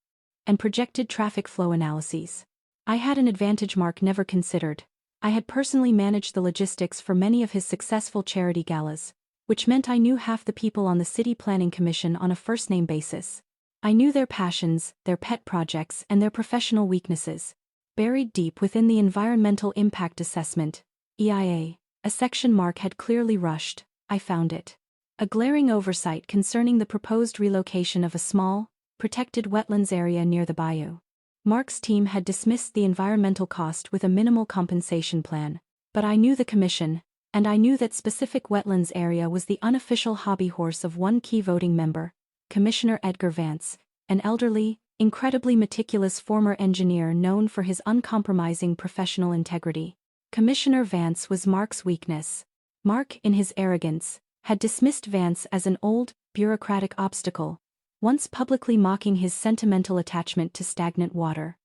and projected traffic flow analyses. I had an advantage Mark never considered. I had personally managed the logistics for many of his successful charity galas, which meant I knew half the people on the City Planning Commission on a first-name basis. I knew their passions, their pet projects, and their professional weaknesses. Buried deep within the Environmental Impact Assessment, EIA, a section Mark had clearly rushed, I found it. A glaring oversight concerning the proposed relocation of a small, protected wetlands area near the bayou. Mark's team had dismissed the environmental cost with a minimal compensation plan, but I knew the commission, and I knew that specific wetlands area was the unofficial hobby horse of one key voting member, Commissioner Edgar Vance, an elderly, incredibly meticulous former engineer known for his uncompromising professional integrity. Commissioner Vance was Mark's weakness. Mark, in his arrogance, had dismissed Vance as an old, bureaucratic obstacle, once publicly mocking his sentimental attachment to stagnant water.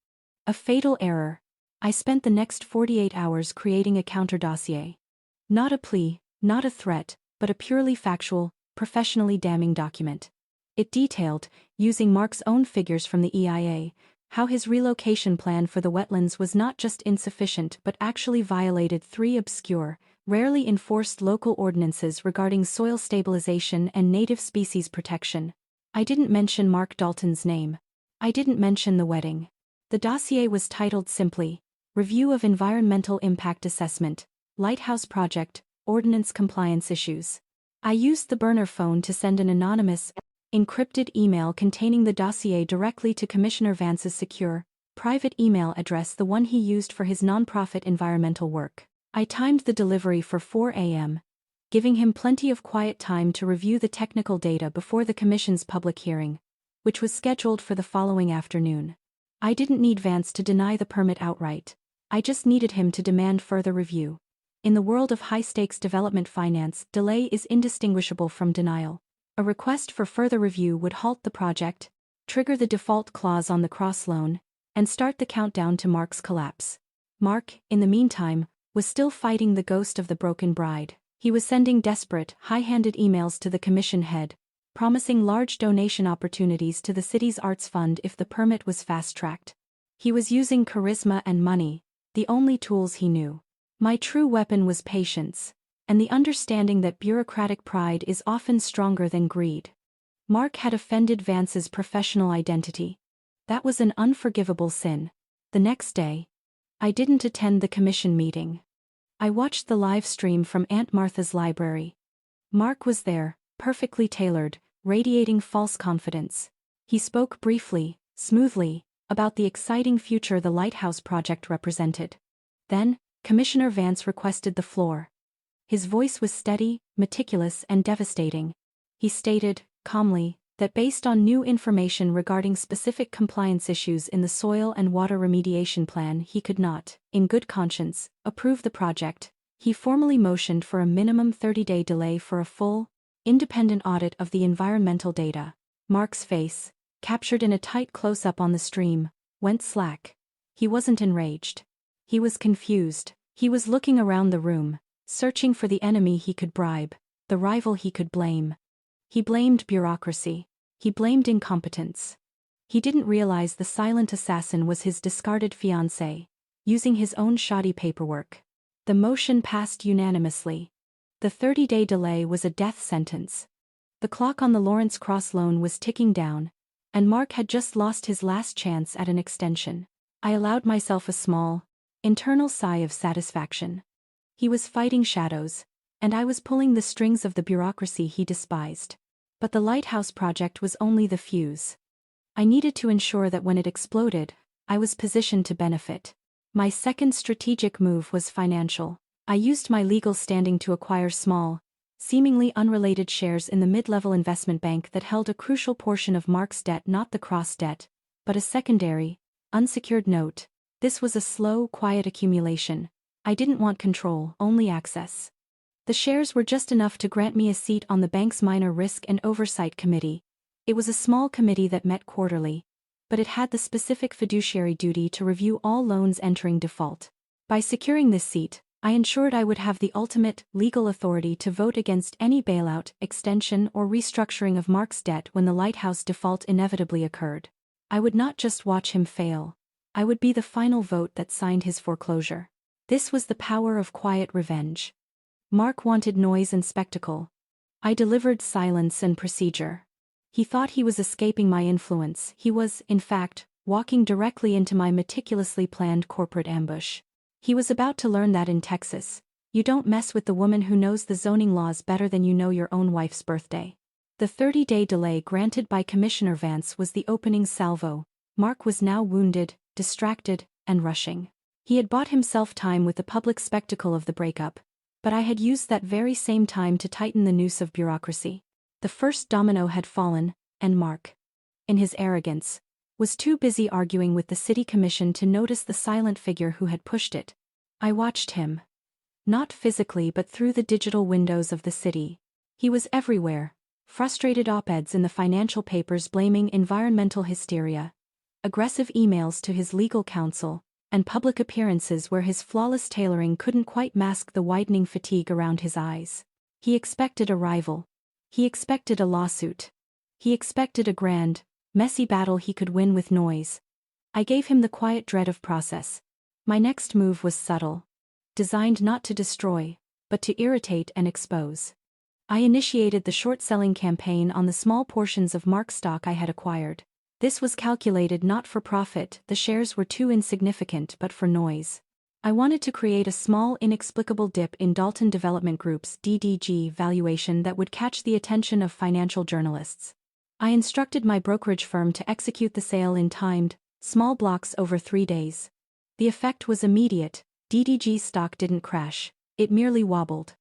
A fatal error. I spent the next 48 hours creating a counter-dossier. Not a plea, not a threat, but a purely factual, professionally damning document. It detailed, using Mark's own figures from the EIA, how his relocation plan for the wetlands was not just insufficient but actually violated 3 obscure, rarely enforced local ordinances regarding soil stabilization and native species protection. I didn't mention Mark Dalton's name. I didn't mention the wedding. The dossier was titled simply, Review of Environmental Impact Assessment, Lighthouse Project, Ordinance Compliance Issues. I used the burner phone to send an anonymous, encrypted email containing the dossier directly to Commissioner Vance's secure, private email address, the one he used for his nonprofit environmental work. I timed the delivery for 4 a.m., giving him plenty of quiet time to review the technical data before the Commission's public hearing, which was scheduled for the following afternoon. I didn't need Vance to deny the permit outright. I just needed him to demand further review. In the world of high-stakes development finance, delay is indistinguishable from denial. A request for further review would halt the project, trigger the default clause on the cross loan, and start the countdown to Mark's collapse. Mark, in the meantime, was still fighting the ghost of the broken bride. He was sending desperate, high-handed emails to the commission head, promising large donation opportunities to the city's arts fund if the permit was fast-tracked. He was using charisma and money, the only tools he knew. My true weapon was patience, and the understanding that bureaucratic pride is often stronger than greed. Mark had offended Vance's professional identity. That was an unforgivable sin. The next day, I didn't attend the commission meeting. I watched the live stream from Aunt Martha's library. Mark was there, perfectly tailored, radiating false confidence. He spoke briefly, smoothly, about the exciting future the Lighthouse Project represented. Then, Commissioner Vance requested the floor. His voice was steady, meticulous, and devastating. He stated, calmly, that based on new information regarding specific compliance issues in the soil and water remediation plan, he could not, in good conscience, approve the project. He formally motioned for a minimum 30-day delay for a full, independent audit of the environmental data. Mark's face, captured in a tight close-up on the stream, went slack. He wasn't enraged. He was confused. He was looking around the room, searching for the enemy he could bribe, the rival he could blame. He blamed bureaucracy. He blamed incompetence. He didn't realize the silent assassin was his discarded fiancée, using his own shoddy paperwork. The motion passed unanimously. The 30-day delay was a death sentence. The clock on the Lawrence Cross loan was ticking down, and Mark had just lost his last chance at an extension. I allowed myself a small, internal sigh of satisfaction. He was fighting shadows, and I was pulling the strings of the bureaucracy he despised. But the Lighthouse Project was only the fuse. I needed to ensure that when it exploded, I was positioned to benefit. My second strategic move was financial. I used my legal standing to acquire small, seemingly unrelated shares in the mid-level investment bank that held a crucial portion of Mark's debt, not the cross debt, but a secondary, unsecured note. This was a slow, quiet accumulation. I didn't want control, only access. The shares were just enough to grant me a seat on the bank's minor risk and oversight committee. It was a small committee that met quarterly, but it had the specific fiduciary duty to review all loans entering default. By securing this seat, I ensured I would have the ultimate legal authority to vote against any bailout, extension, or restructuring of Mark's debt when the lighthouse default inevitably occurred. I would not just watch him fail. I would be the final vote that signed his foreclosure. This was the power of quiet revenge. Mark wanted noise and spectacle. I delivered silence and procedure. He thought he was escaping my influence. He was, in fact, walking directly into my meticulously planned corporate ambush. He was about to learn that in Texas, you don't mess with the woman who knows the zoning laws better than you know your own wife's birthday. The 30-day delay granted by Commissioner Vance was the opening salvo. Mark was now wounded, distracted, and rushing. He had bought himself time with the public spectacle of the breakup, but I had used that very same time to tighten the noose of bureaucracy. The first domino had fallen, and Mark, in his arrogance, was too busy arguing with the city commission to notice the silent figure who had pushed it. I watched him. Not physically but through the digital windows of the city. He was everywhere. Frustrated op-eds in the financial papers blaming environmental hysteria, aggressive emails to his legal counsel, and public appearances where his flawless tailoring couldn't quite mask the widening fatigue around his eyes. He expected a rival. He expected a lawsuit. He expected a grand, messy battle he could win with noise. I gave him the quiet dread of process. My next move was subtle. Designed not to destroy, but to irritate and expose. I initiated the short-selling campaign on the small portions of Mark stock I had acquired. This was calculated not for profit, the shares were too insignificant, but for noise. I wanted to create a small inexplicable dip in Dalton Development Group's DDG valuation that would catch the attention of financial journalists. I instructed my brokerage firm to execute the sale in timed, small blocks over 3 days. The effect was immediate. DDG stock didn't crash, it merely wobbled.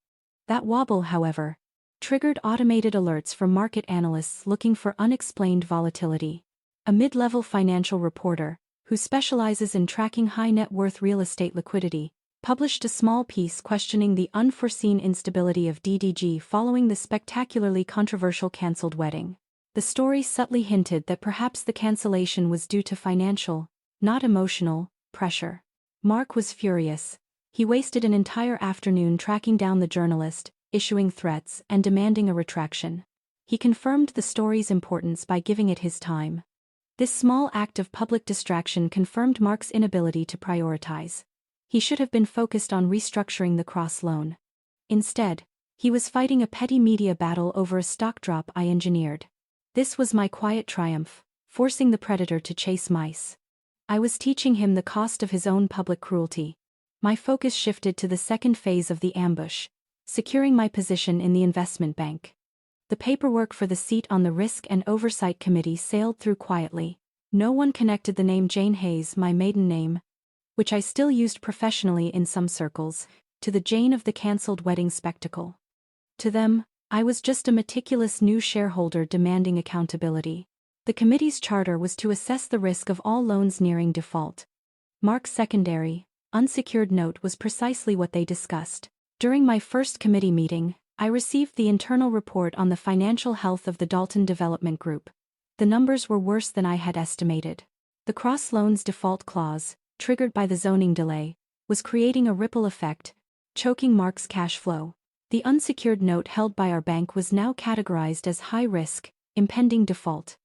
That wobble, however, triggered automated alerts from market analysts looking for unexplained volatility. A mid-level financial reporter, who specializes in tracking high-net-worth real estate liquidity, published a small piece questioning the unforeseen instability of DDG following the spectacularly controversial cancelled wedding. The story subtly hinted that perhaps the cancellation was due to financial, not emotional, pressure. Mark was furious. He wasted an entire afternoon tracking down the journalist, issuing threats, and demanding a retraction. He confirmed the story's importance by giving it his time. This small act of public distraction confirmed Mark's inability to prioritize. He should have been focused on restructuring the cross loan. Instead, he was fighting a petty media battle over a stock drop I engineered. This was my quiet triumph, forcing the predator to chase mice. I was teaching him the cost of his own public cruelty. My focus shifted to the second phase of the ambush, securing my position in the investment bank. The paperwork for the seat on the Risk and Oversight Committee sailed through quietly. No one connected the name Jane Hayes, my maiden name, which I still used professionally in some circles, to the Jane of the cancelled wedding spectacle. To them, I was just a meticulous new shareholder demanding accountability. The committee's charter was to assess the risk of all loans nearing default. Mark's secondary, unsecured note was precisely what they discussed. During my first committee meeting, I received the internal report on the financial health of the Dalton Development Group. The numbers were worse than I had estimated. The cross-loans default clause, triggered by the zoning delay, was creating a ripple effect, choking Mark's cash flow. The unsecured note held by our bank was now categorized as high risk, impending default.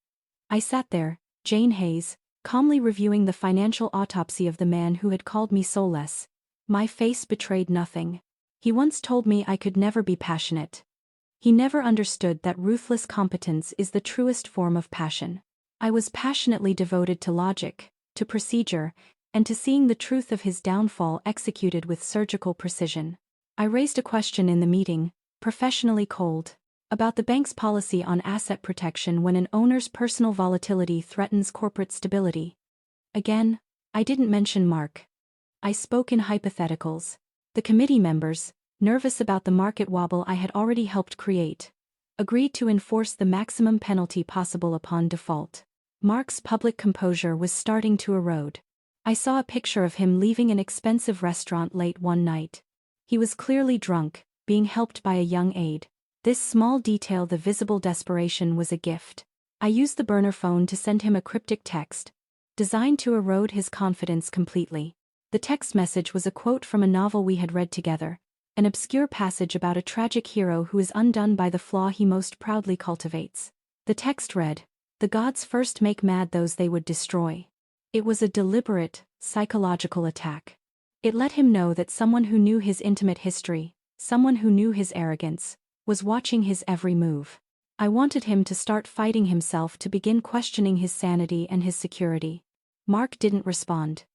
I sat there, Jane Hayes, calmly reviewing the financial autopsy of the man who had called me soulless. My face betrayed nothing. He once told me I could never be passionate. He never understood that ruthless competence is the truest form of passion. I was passionately devoted to logic, to procedure, and to seeing the truth of his downfall executed with surgical precision. I raised a question in the meeting, professionally cold, about the bank's policy on asset protection when an owner's personal volatility threatens corporate stability. Again, I didn't mention Mark. I spoke in hypotheticals. The committee members, nervous about the market wobble I had already helped create, agreed to enforce the maximum penalty possible upon default. Mark's public composure was starting to erode. I saw a picture of him leaving an expensive restaurant late one night. He was clearly drunk, being helped by a young aide. This small detail, the visible desperation, was a gift. I used the burner phone to send him a cryptic text, designed to erode his confidence completely. The text message was a quote from a novel we had read together, an obscure passage about a tragic hero who is undone by the flaw he most proudly cultivates. The text read, "The gods first make mad those they would destroy." It was a deliberate, psychological attack. It let him know that someone who knew his intimate history, someone who knew his arrogance, was watching his every move. I wanted him to start fighting himself, to begin questioning his sanity and his security. Mark didn't respond.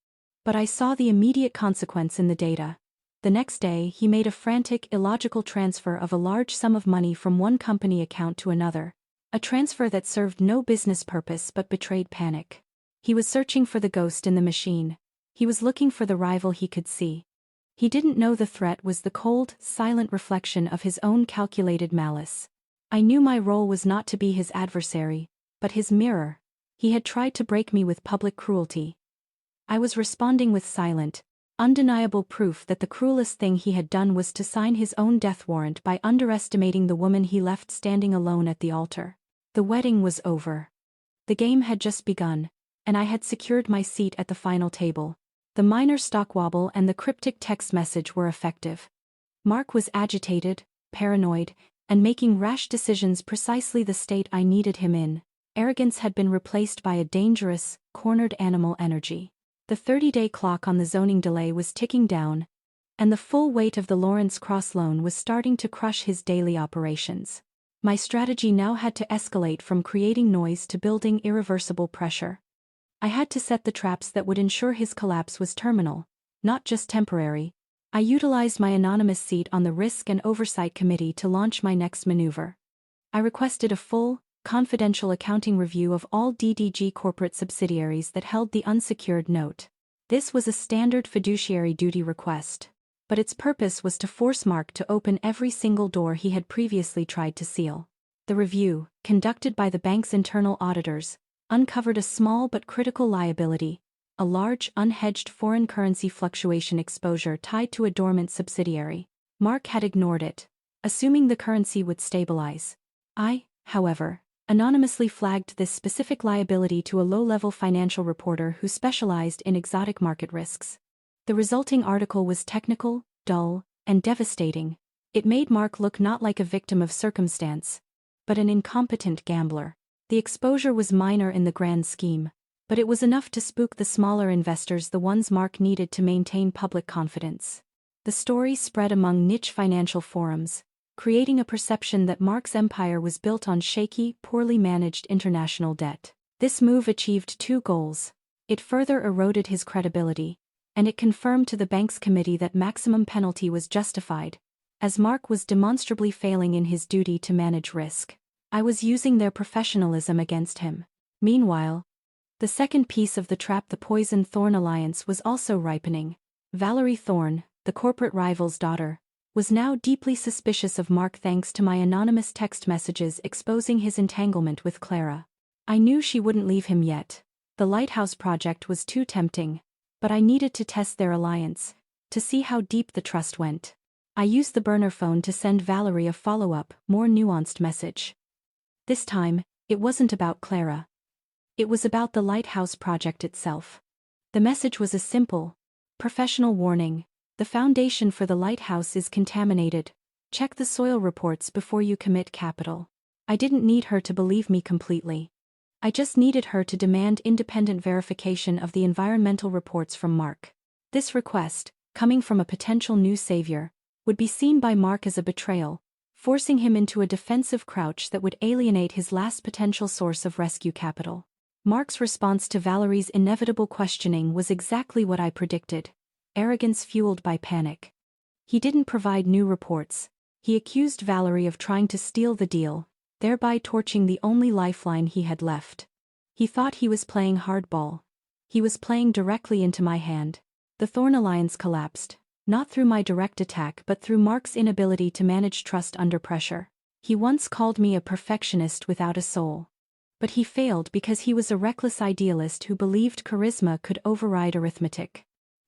But I saw the immediate consequence in the data. The next day, he made a frantic, illogical transfer of a large sum of money from one company account to another, a transfer that served no business purpose but betrayed panic. He was searching for the ghost in the machine. He was looking for the rival he could see. He didn't know the threat was the cold, silent reflection of his own calculated malice. I knew my role was not to be his adversary, but his mirror. He had tried to break me with public cruelty. I was responding with silent, undeniable proof that the cruelest thing he had done was to sign his own death warrant by underestimating the woman he left standing alone at the altar. The wedding was over. The game had just begun, and I had secured my seat at the final table. The minor stock wobble and the cryptic text message were effective. Mark was agitated, paranoid, and making rash decisions, precisely the state I needed him in. Arrogance had been replaced by a dangerous, cornered animal energy. The 30-day clock on the zoning delay was ticking down, and the full weight of the Lawrence Cross loan was starting to crush his daily operations. My strategy now had to escalate from creating noise to building irreversible pressure. I had to set the traps that would ensure his collapse was terminal, not just temporary. I utilized my anonymous seat on the Risk and Oversight Committee to launch my next maneuver. I requested a full, confidential accounting review of all DDG corporate subsidiaries that held the unsecured note. This was a standard fiduciary duty request, but its purpose was to force Mark to open every single door he had previously tried to seal. The review, conducted by the bank's internal auditors, uncovered a small but critical liability, a large unhedged foreign currency fluctuation exposure tied to a dormant subsidiary. Mark had ignored it, assuming the currency would stabilize. I, however, anonymously flagged this specific liability to a low-level financial reporter who specialized in exotic market risks. The resulting article was technical, dull, and devastating. It made Mark look not like a victim of circumstance, but an incompetent gambler. The exposure was minor in the grand scheme, but it was enough to spook the smaller investors, the ones Mark needed to maintain public confidence. The story spread among niche financial forums, creating a perception that Mark's empire was built on shaky, poorly managed international debt. This move achieved two goals. It further eroded his credibility, and it confirmed to the bank's committee that maximum penalty was justified, as Mark was demonstrably failing in his duty to manage risk. I was using their professionalism against him. Meanwhile, the second piece of the trap, the Poison-Thorn alliance, was also ripening. Valerie Thorn, the corporate rival's daughter, was now deeply suspicious of Mark thanks to my anonymous text messages exposing his entanglement with Clara. I knew she wouldn't leave him yet. The lighthouse project was too tempting, but I needed to test their alliance, to see how deep the trust went. I used the burner phone to send Valerie a follow-up, more nuanced message. This time, it wasn't about Clara. It was about the lighthouse project itself. The message was a simple, professional warning. The foundation for the lighthouse is contaminated. Check the soil reports before you commit capital. I didn't need her to believe me completely. I just needed her to demand independent verification of the environmental reports from Mark. This request, coming from a potential new savior, would be seen by Mark as a betrayal, forcing him into a defensive crouch that would alienate his last potential source of rescue capital. Mark's response to Valerie's inevitable questioning was exactly what I predicted. Arrogance fueled by panic. He didn't provide new reports. He accused Valerie of trying to steal the deal, thereby torching the only lifeline he had left. He thought he was playing hardball. He was playing directly into my hand. The Thorn alliance collapsed, not through my direct attack but through Mark's inability to manage trust under pressure. He once called me a perfectionist without a soul. But he failed because he was a reckless idealist who believed charisma could override arithmetic.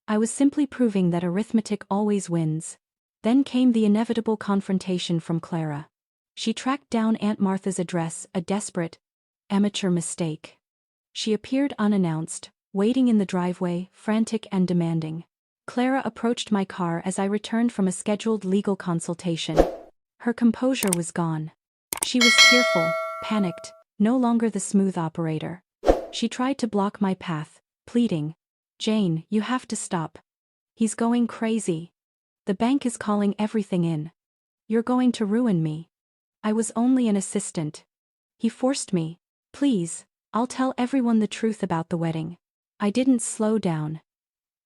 I was simply proving that arithmetic always wins. Then came the inevitable confrontation from Clara. She tracked down Aunt Martha's address, a desperate, amateur mistake. She appeared unannounced, waiting in the driveway, frantic and demanding. Clara approached my car as I returned from a scheduled legal consultation. Her composure was gone. She was tearful, panicked, no longer the smooth operator. She tried to block my path, pleading, "Jane, you have to stop. He's going crazy. The bank is calling everything in. You're going to ruin me. I was only an assistant. He forced me. Please, I'll tell everyone the truth about the wedding." I didn't slow down.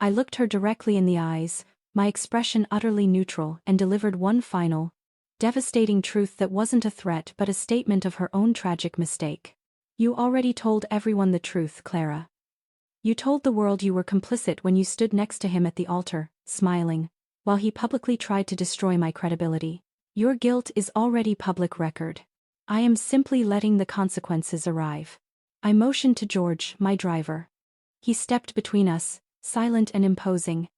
I looked her directly in the eyes, my expression utterly neutral, and delivered one final, devastating truth that wasn't a threat but a statement of her own tragic mistake. "You already told everyone the truth, Clara. You told the world you were complicit when you stood next to him at the altar, smiling, while he publicly tried to destroy my credibility. Your guilt is already public record. I am simply letting the consequences arrive." I motioned to George, my driver. He stepped between us, silent and imposing.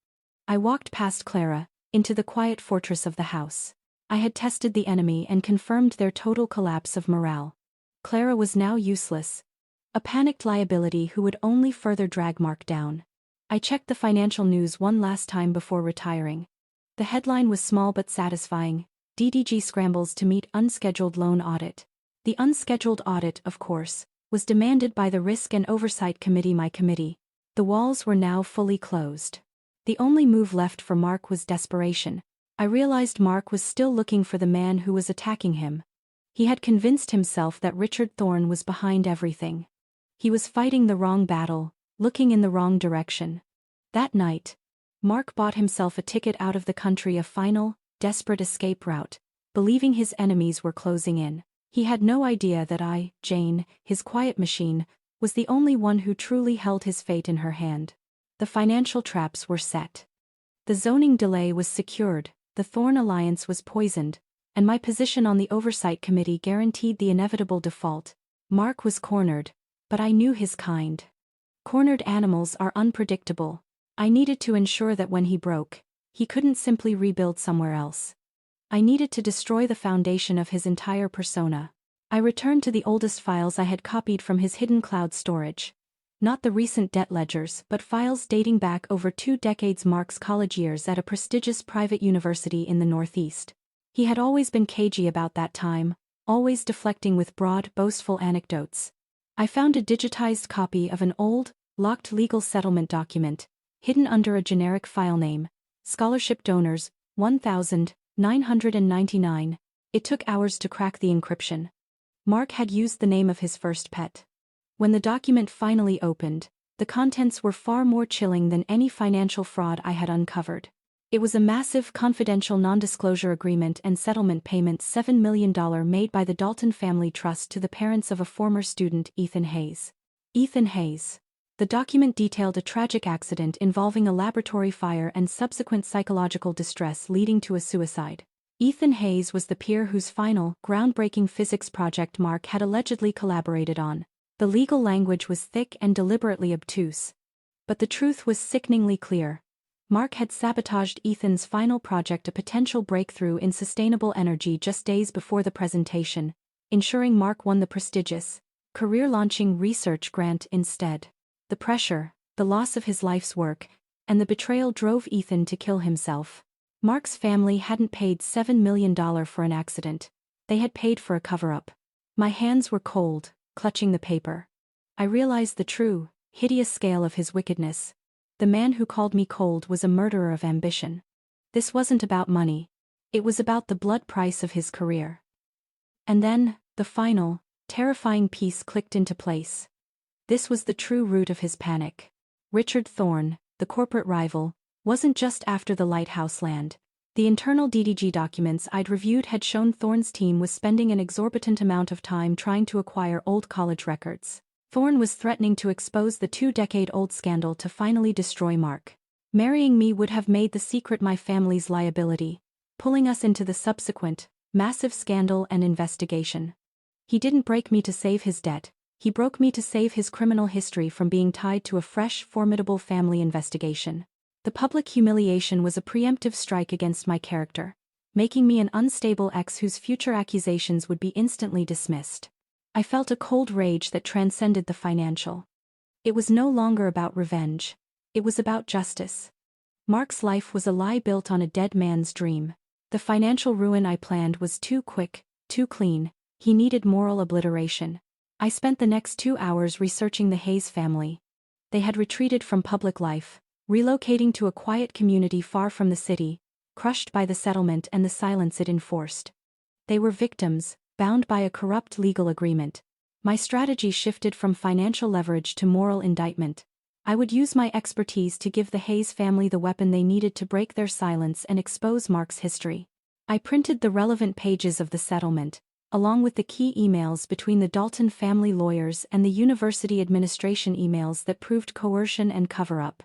I walked past Clara, into the quiet fortress of the house. I had tested the enemy and confirmed their total collapse of morale. Clara was now useless, a panicked liability who would only further drag Mark down. I checked the financial news one last time before retiring. The headline was small but satisfying: DDG scrambles to meet unscheduled loan audit. The unscheduled audit, of course, was demanded by the Risk and Oversight Committee, my committee. The walls were now fully closed. The only move left for Mark was desperation. I realized Mark was still looking for the man who was attacking him. He had convinced himself that Richard Thorne was behind everything. He was fighting the wrong battle, looking in the wrong direction. That night, Mark bought himself a ticket out of the country, a final, desperate escape route, believing his enemies were closing in. He had no idea that I, Jane, his quiet machine, was the only one who truly held his fate in her hand. The financial traps were set. The zoning delay was secured, the Thorne alliance was poisoned, and my position on the Oversight Committee guaranteed the inevitable default. Mark was cornered, but I knew his kind. Cornered animals are unpredictable. I needed to ensure that when he broke, he couldn't simply rebuild somewhere else. I needed to destroy the foundation of his entire persona. I returned to the oldest files I had copied from his hidden cloud storage. Not the recent debt ledgers, but files dating back over 2 decades. Mark's college years at a prestigious private university in the Northeast. He had always been cagey about that time, always deflecting with broad, boastful anecdotes. I found a digitized copy of an old, locked legal settlement document, hidden under a generic file name, Scholarship Donors, 1,999. It took hours to crack the encryption. Mark had used the name of his first pet. When the document finally opened, the contents were far more chilling than any financial fraud I had uncovered. It was a massive confidential non-disclosure agreement and settlement payment, $7 million made by the Dalton Family Trust to the parents of a former student, Ethan Hayes. Ethan Hayes. The document detailed a tragic accident involving a laboratory fire and subsequent psychological distress leading to a suicide. Ethan Hayes was the peer whose final, groundbreaking physics project Mark had allegedly collaborated on. The legal language was thick and deliberately obtuse. But the truth was sickeningly clear. Mark had sabotaged Ethan's final project, a potential breakthrough in sustainable energy, just days before the presentation, ensuring Mark won the prestigious, career-launching research grant instead. The pressure, the loss of his life's work, and the betrayal drove Ethan to kill himself. Mark's family hadn't paid $7 million for an accident. They had paid for a cover-up. My hands were cold, clutching the paper. I realized the true, hideous scale of his wickedness. The man who called me cold was a murderer of ambition. This wasn't about money. It was about the blood price of his career. And then, the final, terrifying piece clicked into place. This was the true root of his panic. Richard Thorne, the corporate rival, wasn't just after the lighthouse land. The internal DDG documents I'd reviewed had shown Thorne's team was spending an exorbitant amount of time trying to acquire old college records. Thorne was threatening to expose the 2-decade-old scandal to finally destroy Mark. Marrying me would have made the secret my family's liability, pulling us into the subsequent, massive scandal and investigation. He didn't break me to save his debt, he broke me to save his criminal history from being tied to a fresh, formidable family investigation. The public humiliation was a preemptive strike against my character, making me an unstable ex whose future accusations would be instantly dismissed. I felt a cold rage that transcended the financial. It was no longer about revenge. It was about justice. Mark's life was a lie built on a dead man's dream. The financial ruin I planned was too quick, too clean. He needed moral obliteration. I spent the next 2 hours researching the Hayes family. They had retreated from public life, relocating to a quiet community far from the city, crushed by the settlement and the silence it enforced. They were victims, bound by a corrupt legal agreement. My strategy shifted from financial leverage to moral indictment. I would use my expertise to give the Hayes family the weapon they needed to break their silence and expose Mark's history. I printed the relevant pages of the settlement, along with the key emails between the Dalton family lawyers and the university administration emails that proved coercion and cover-up.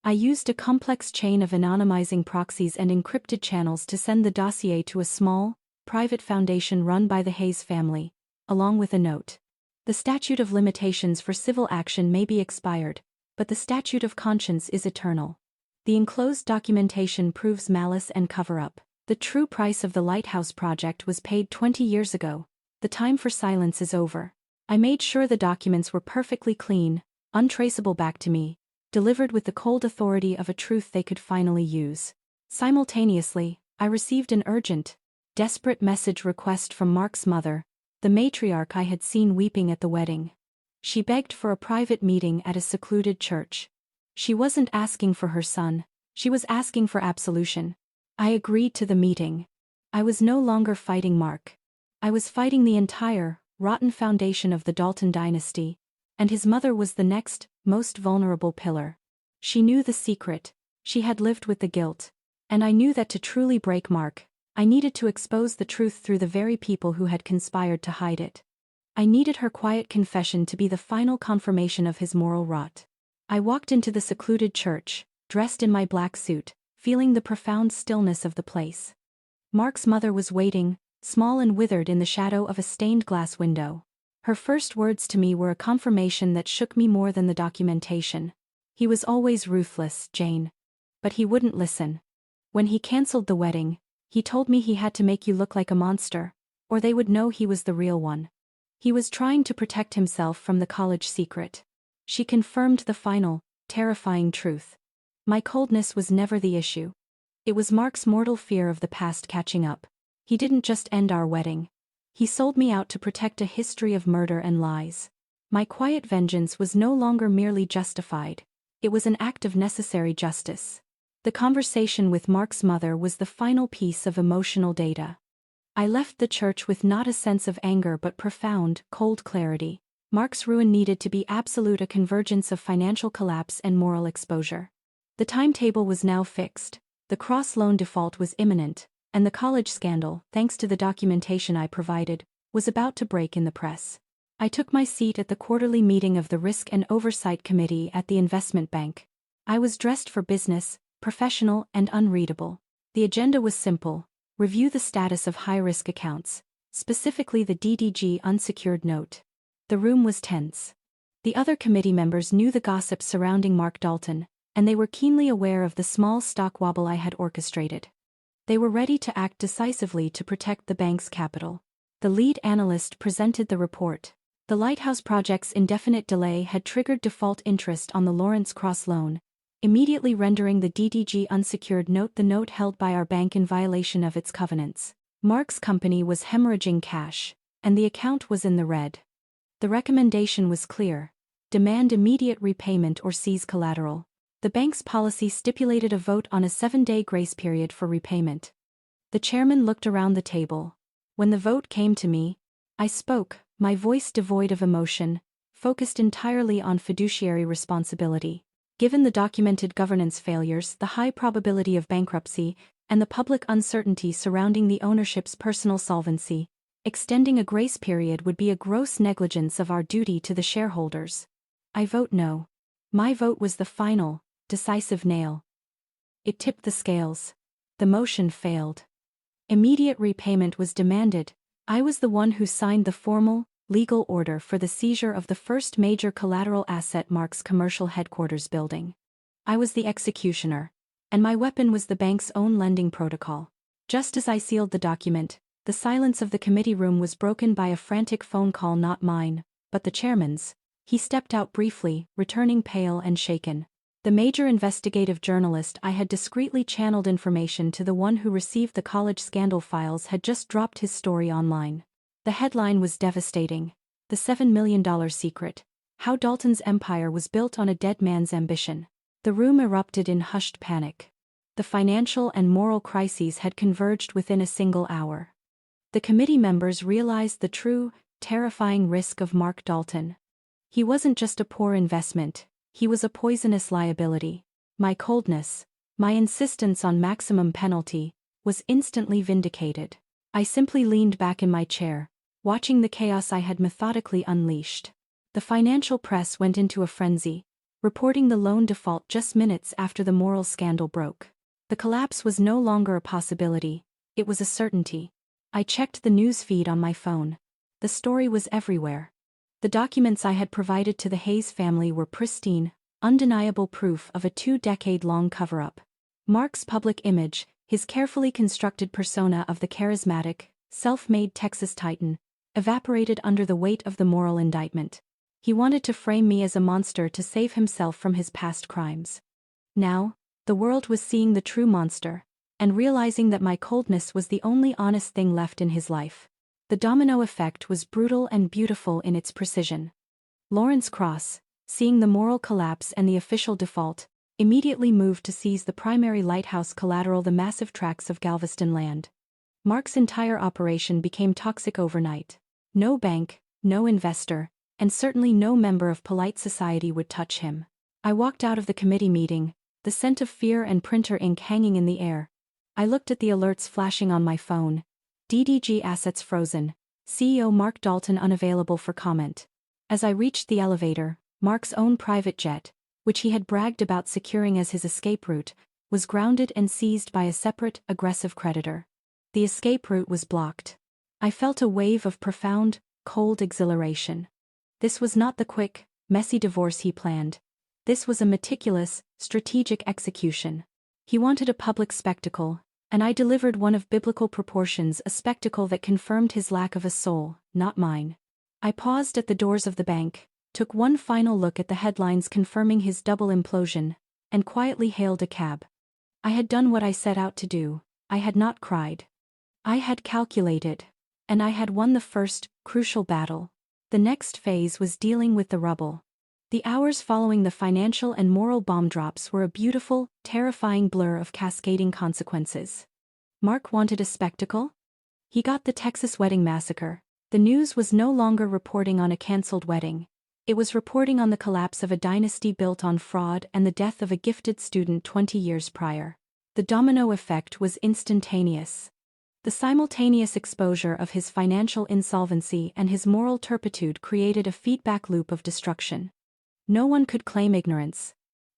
I used a complex chain of anonymizing proxies and encrypted channels to send the dossier to a small, private foundation run by the Hayes family, along with a note. The statute of limitations for civil action may be expired, but the statute of conscience is eternal. The enclosed documentation proves malice and cover-up. The true price of the Lighthouse project was paid 20 years ago. The time for silence is over. I made sure the documents were perfectly clean, untraceable back to me, delivered with the cold authority of a truth they could finally use. Simultaneously, I received an urgent, desperate message request from Mark's mother, the matriarch I had seen weeping at the wedding. She begged for a private meeting at a secluded church. She wasn't asking for her son, she was asking for absolution. I agreed to the meeting. I was no longer fighting Mark. I was fighting the entire, rotten foundation of the Dalton dynasty, and his mother was the next, most vulnerable pillar. She knew the secret, she had lived with the guilt, and I knew that to truly break Mark, I needed to expose the truth through the very people who had conspired to hide it. I needed her quiet confession to be the final confirmation of his moral rot. I walked into the secluded church, dressed in my black suit, feeling the profound stillness of the place. Mark's mother was waiting, small and withered in the shadow of a stained glass window. Her first words to me were a confirmation that shook me more than the documentation. He was always ruthless, Jane. But he wouldn't listen. When he cancelled the wedding, he told me he had to make you look like a monster, or they would know he was the real one. He was trying to protect himself from the college secret. She confirmed the final, terrifying truth. My coldness was never the issue. It was Mark's mortal fear of the past catching up. He didn't just end our wedding. He sold me out to protect a history of murder and lies. My quiet vengeance was no longer merely justified. It was an act of necessary justice. The conversation with Mark's mother was the final piece of emotional data. I left the church with not a sense of anger but profound, cold clarity. Mark's ruin needed to be absolute, a convergence of financial collapse and moral exposure. The timetable was now fixed, the cross loan default was imminent, and the college scandal, thanks to the documentation I provided, was about to break in the press. I took my seat at the quarterly meeting of the Risk and Oversight Committee at the investment bank. I was dressed for business, professional and unreadable. The agenda was simple: review the status of high-risk accounts, specifically the DDG unsecured note. The room was tense. The other committee members knew the gossip surrounding Mark Dalton, and they were keenly aware of the small stock wobble I had orchestrated. They were ready to act decisively to protect the bank's capital. The lead analyst presented the report. The Lighthouse project's indefinite delay had triggered default interest on the Lawrence Cross loan, immediately rendering the DDG unsecured note, the note held by our bank, in violation of its covenants. Mark's company was hemorrhaging cash, and the account was in the red. The recommendation was clear: demand immediate repayment or seize collateral. The bank's policy stipulated a vote on a 7-day grace period for repayment. The chairman looked around the table. When the vote came to me, I spoke, my voice devoid of emotion, focused entirely on fiduciary responsibility. Given the documented governance failures, the high probability of bankruptcy, and the public uncertainty surrounding the ownership's personal solvency, extending a grace period would be a gross negligence of our duty to the shareholders. I vote no. My vote was the final, decisive nail. It tipped the scales. The motion failed. Immediate repayment was demanded. I was the one who signed the formal, legal order for the seizure of the first major collateral asset, Mark's commercial headquarters building. I was the executioner, And my weapon was the bank's own lending protocol. Just as I sealed the document, the silence of the committee room was broken by a frantic phone call, not mine, but the chairman's. He stepped out briefly, returning pale and shaken. The major investigative journalist I had discreetly channeled information to, the one who received the college scandal files, had just dropped his story online. The headline was devastating. The $7 million secret. How Dalton's empire was built on a dead man's ambition. The room erupted in hushed panic. The financial and moral crises had converged within a single hour. The committee members realized the true, terrifying risk of Mark Dalton. He wasn't just a poor investment, he was a poisonous liability. My coldness, my insistence on maximum penalty, was instantly vindicated. I simply leaned back in my chair, watching the chaos I had methodically unleashed. The financial press went into a frenzy, reporting the loan default just minutes after the moral scandal broke. The collapse was no longer a possibility, it was a certainty. I checked the news feed on my phone. The story was everywhere. The documents I had provided to the Hayes family were pristine, undeniable proof of a 2-decade-long cover-up. Mark's public image, his carefully constructed persona of the charismatic, self-made Texas Titan, evaporated under the weight of the moral indictment. He wanted to frame me as a monster to save himself from his past crimes. Now, the world was seeing the true monster, and realizing that my coldness was the only honest thing left in his life. The domino effect was brutal and beautiful in its precision. Lawrence Cross, seeing the moral collapse and the official default, immediately moved to seize the primary lighthouse collateral, the massive tracts of Galveston land. Mark's entire operation became toxic overnight. No bank, no investor, and certainly no member of polite society would touch him. I walked out of the committee meeting, the scent of fear and printer ink hanging in the air. I looked at the alerts flashing on my phone. DDG assets frozen. CEO Mark Dalton unavailable for comment. As I reached the elevator, Mark's own private jet, which he had bragged about securing as his escape route, was grounded and seized by a separate, aggressive creditor. The escape route was blocked. I felt a wave of profound, cold exhilaration. This was not the quick, messy divorce he planned. This was a meticulous, strategic execution. He wanted a public spectacle, and I delivered one of biblical proportions, a spectacle that confirmed his lack of a soul, not mine. I paused at the doors of the bank, took one final look at the headlines confirming his double implosion, and quietly hailed a cab. I had done what I set out to do. I had not cried. I had calculated, and I had won the first, crucial battle. The next phase was dealing with the rubble. The hours following the financial and moral bomb drops were a beautiful, terrifying blur of cascading consequences. Mark wanted a spectacle? He got the Texas wedding massacre. The news was no longer reporting on a cancelled wedding. It was reporting on the collapse of a dynasty built on fraud and the death of a gifted student 20 years prior. The domino effect was instantaneous. The simultaneous exposure of his financial insolvency and his moral turpitude created a feedback loop of destruction. No one could claim ignorance.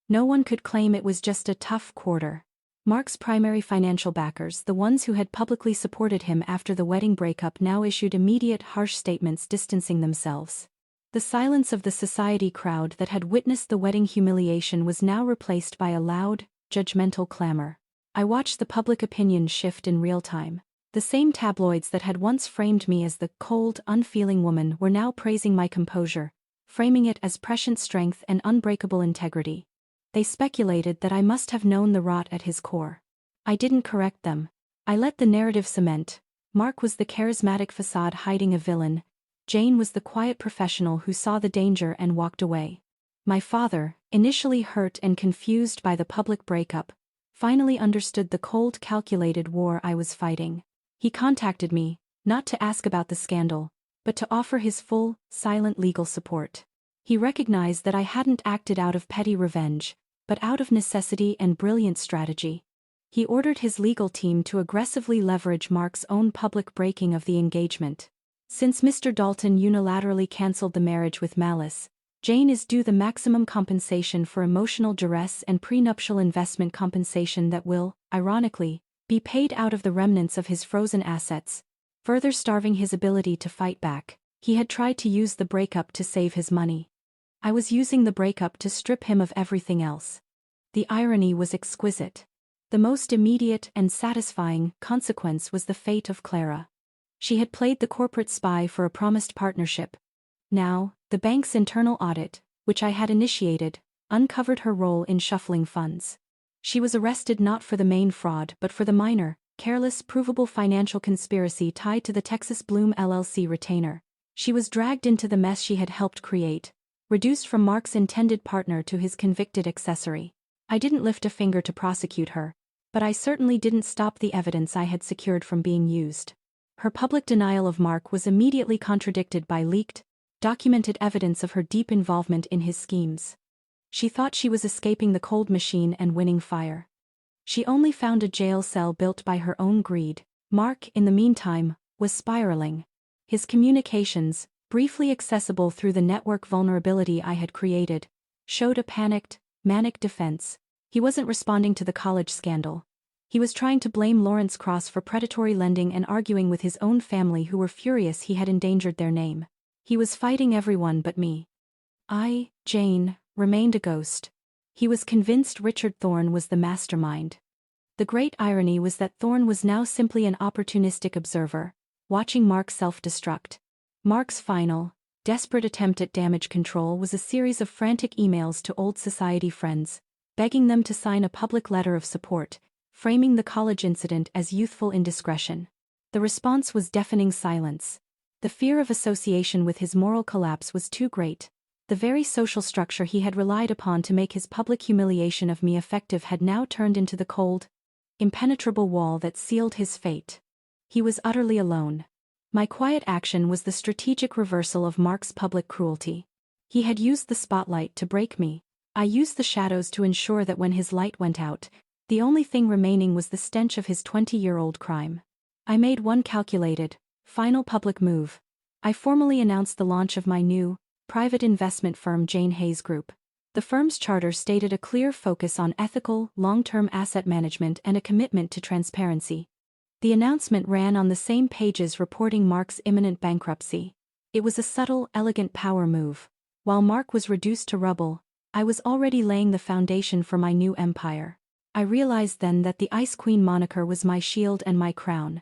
No one could claim it was just a tough quarter. Mark's primary financial backers, the ones who had publicly supported him after the wedding breakup, now issued immediate harsh statements distancing themselves. The silence of the society crowd that had witnessed the wedding humiliation was now replaced by a loud, judgmental clamor. I watched the public opinion shift in real time. The same tabloids that had once framed me as the cold, unfeeling woman were now praising my composure, framing it as prescient strength and unbreakable integrity. They speculated that I must have known the rot at his core. I didn't correct them. I let the narrative cement. Mark was the charismatic facade hiding a villain. Jane was the quiet professional who saw the danger and walked away. My father, initially hurt and confused by the public breakup, finally understood the cold, calculated war I was fighting. He contacted me, not to ask about the scandal, but to offer his full, silent legal support. He recognized that I hadn't acted out of petty revenge, but out of necessity and brilliant strategy. He ordered his legal team to aggressively leverage Mark's own public breaking of the engagement. Since Mr. Dalton unilaterally cancelled the marriage with malice, Jane is due the maximum compensation for emotional duress and prenuptial investment compensation that will, ironically, be paid out of the remnants of his frozen assets, further starving his ability to fight back. He had tried to use the breakup to save his money. I was using the breakup to strip him of everything else. The irony was exquisite. The most immediate and satisfying consequence was the fate of Clara. She had played the corporate spy for a promised partnership. Now, the bank's internal audit, which I had initiated, uncovered her role in shuffling funds. She was arrested not for the main fraud but for the minor, careless, provable financial conspiracy tied to the Texas Bloom LLC retainer. She was dragged into the mess she had helped create, reduced from Mark's intended partner to his convicted accessory. I didn't lift a finger to prosecute her, but I certainly didn't stop the evidence I had secured from being used. Her public denial of Mark was immediately contradicted by leaked, documented evidence of her deep involvement in his schemes. She thought she was escaping the cold machine and winning fire. She only found a jail cell built by her own greed. Mark, in the meantime, was spiraling. His communications, briefly accessible through the network vulnerability I had created, showed a panicked, manic defense. He wasn't responding to the college scandal. He was trying to blame Lawrence Cross for predatory lending and arguing with his own family, who were furious he had endangered their name. He was fighting everyone but me. I, Jane, remained a ghost. He was convinced Richard Thorne was the mastermind. The great irony was that Thorne was now simply an opportunistic observer, watching Mark self-destruct. Mark's final, desperate attempt at damage control was a series of frantic emails to old society friends, begging them to sign a public letter of support, framing the college incident as youthful indiscretion. The response was deafening silence. The fear of association with his moral collapse was too great. The very social structure he had relied upon to make his public humiliation of me effective had now turned into the cold, impenetrable wall that sealed his fate. He was utterly alone. My quiet action was the strategic reversal of Mark's public cruelty. He had used the spotlight to break me. I used the shadows to ensure that when his light went out, the only thing remaining was the stench of his 20-year-old crime. I made one calculated, final public move. I formally announced the launch of my new, private investment firm, Jane Hayes Group. The firm's charter stated a clear focus on ethical, long-term asset management and a commitment to transparency. The announcement ran on the same pages reporting Mark's imminent bankruptcy. It was a subtle, elegant power move. While Mark was reduced to rubble, I was already laying the foundation for my new empire. I realized then that the Ice Queen moniker was my shield and my crown.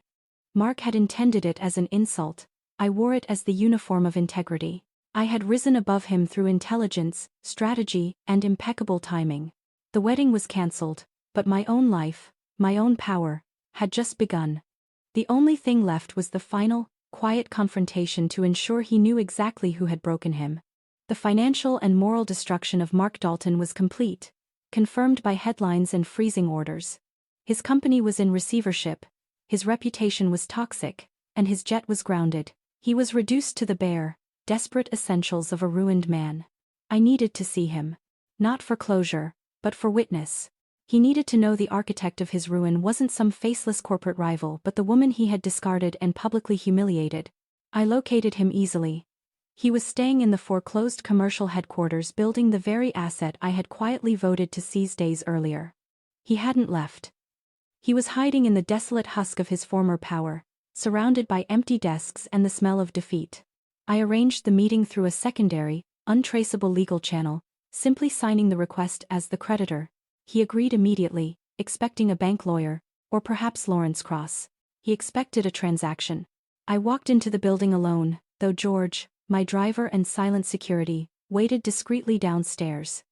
Mark had intended it as an insult. I wore it as the uniform of integrity. I had risen above him through intelligence, strategy, and impeccable timing. The wedding was cancelled, but my own life, my own power, had just begun. The only thing left was the final, quiet confrontation to ensure he knew exactly who had broken him. The financial and moral destruction of Mark Dalton was complete, confirmed by headlines and freezing orders. His company was in receivership, his reputation was toxic, and his jet was grounded. He was reduced to the bare, desperate essentials of a ruined man. I needed to see him. Not for closure, but for witness. He needed to know the architect of his ruin wasn't some faceless corporate rival but the woman he had discarded and publicly humiliated. I located him easily. He was staying in the foreclosed commercial headquarters building the very asset I had quietly voted to seize days earlier. He hadn't left. He was hiding in the desolate husk of his former power, surrounded by empty desks and the smell of defeat. I arranged the meeting through a secondary, untraceable legal channel, simply signing the request as the creditor. He agreed immediately, expecting a bank lawyer, or perhaps Lawrence Cross. He expected a transaction. I walked into the building alone, though George, my driver and silent security, waited discreetly downstairs.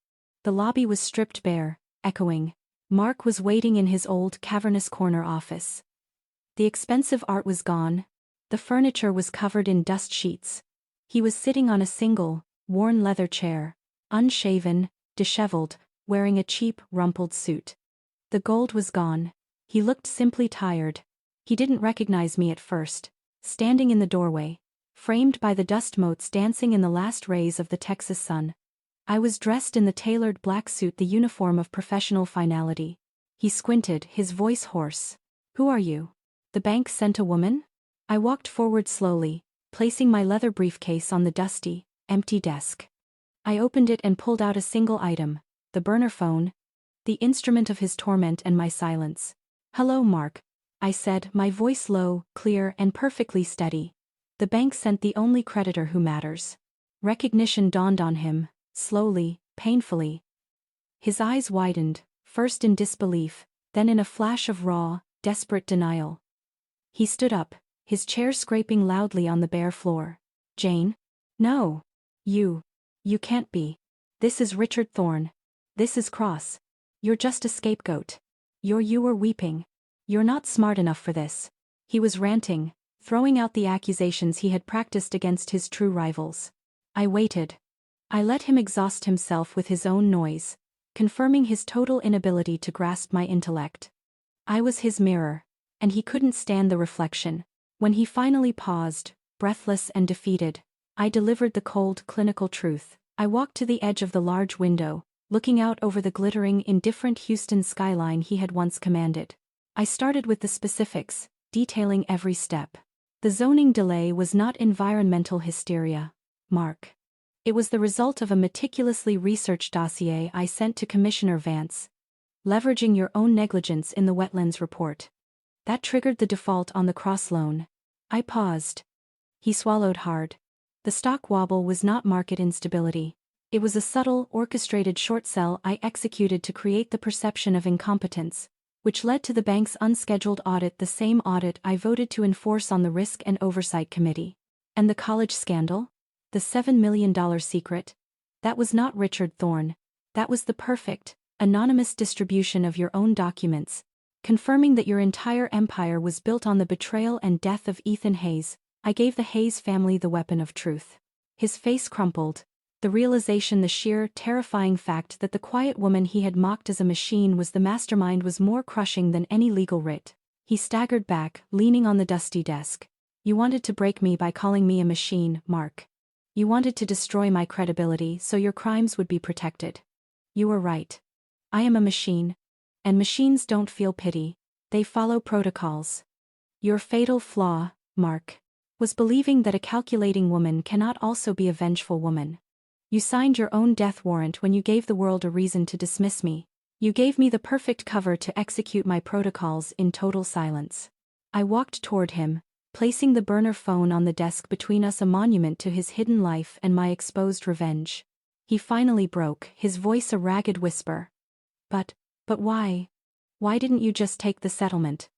The lobby was stripped bare, echoing. Mark was waiting in his old cavernous corner office. The expensive art was gone. The furniture was covered in dust sheets. He was sitting on a single, worn leather chair, unshaven, disheveled, wearing a cheap, rumpled suit. The gold was gone. He looked simply tired. He didn't recognize me at first, standing in the doorway, framed by the dust motes dancing in the last rays of the Texas sun. I was dressed in the tailored black suit, the uniform of professional finality. He squinted, his voice hoarse. "Who are you? The bank sent a woman?" I walked forward slowly, placing my leather briefcase on the dusty, empty desk. I opened it and pulled out a single item, the burner phone, the instrument of his torment and my silence. "Hello, Mark," I said, my voice low, clear, and perfectly steady. "The bank sent the only creditor who matters." Recognition dawned on him, slowly, painfully. His eyes widened, first in disbelief, Then in a flash of raw, desperate denial, he stood up, his chair scraping loudly on the bare floor. Jane? No. You can't be. This is Richard Thorne. This is Cross. You're just a scapegoat. You were weeping. You're not smart enough for this. He was ranting, throwing out the accusations he had practiced against his true rivals. I waited. I let him exhaust himself with his own noise, confirming his total inability to grasp my intellect. I was his mirror, and he couldn't stand the reflection. When he finally paused, breathless and defeated, I delivered the cold, clinical truth. I walked to the edge of the large window, looking out over the glittering, indifferent Houston skyline he had once commanded. I started with the specifics, detailing every step. The zoning delay was not environmental hysteria, Mark. It was the result of a meticulously researched dossier I sent to Commissioner Vance, leveraging your own negligence in the wetlands report. That triggered the default on the Cross loan. I paused. He swallowed hard. The stock wobble was not market instability. It was a subtle, orchestrated short sell I executed to create the perception of incompetence, which led to the bank's unscheduled audit, the same audit I voted to enforce on the Risk and Oversight Committee. And the college scandal? The $7 million secret? That was not Richard Thorne. That was the perfect, anonymous distribution of your own documents, confirming that your entire empire was built on the betrayal and death of Ethan Hayes. I gave the Hayes family the weapon of truth. His face crumpled. The realization, the sheer, terrifying fact that the quiet woman he had mocked as a machine was the mastermind was more crushing than any legal writ. He staggered back, leaning on the dusty desk. You wanted to break me by calling me a machine, Mark. You wanted to destroy my credibility so your crimes would be protected. You were right. I am a machine. And machines don't feel pity. They follow protocols. Your fatal flaw, Mark, was believing that a calculating woman cannot also be a vengeful woman. You signed your own death warrant when you gave the world a reason to dismiss me. You gave me the perfect cover to execute my protocols in total silence. I walked toward him, placing the burner phone on the desk between us, a monument to his hidden life and my exposed revenge. He finally broke, his voice a ragged whisper. But why? Why didn't you just take the settlement?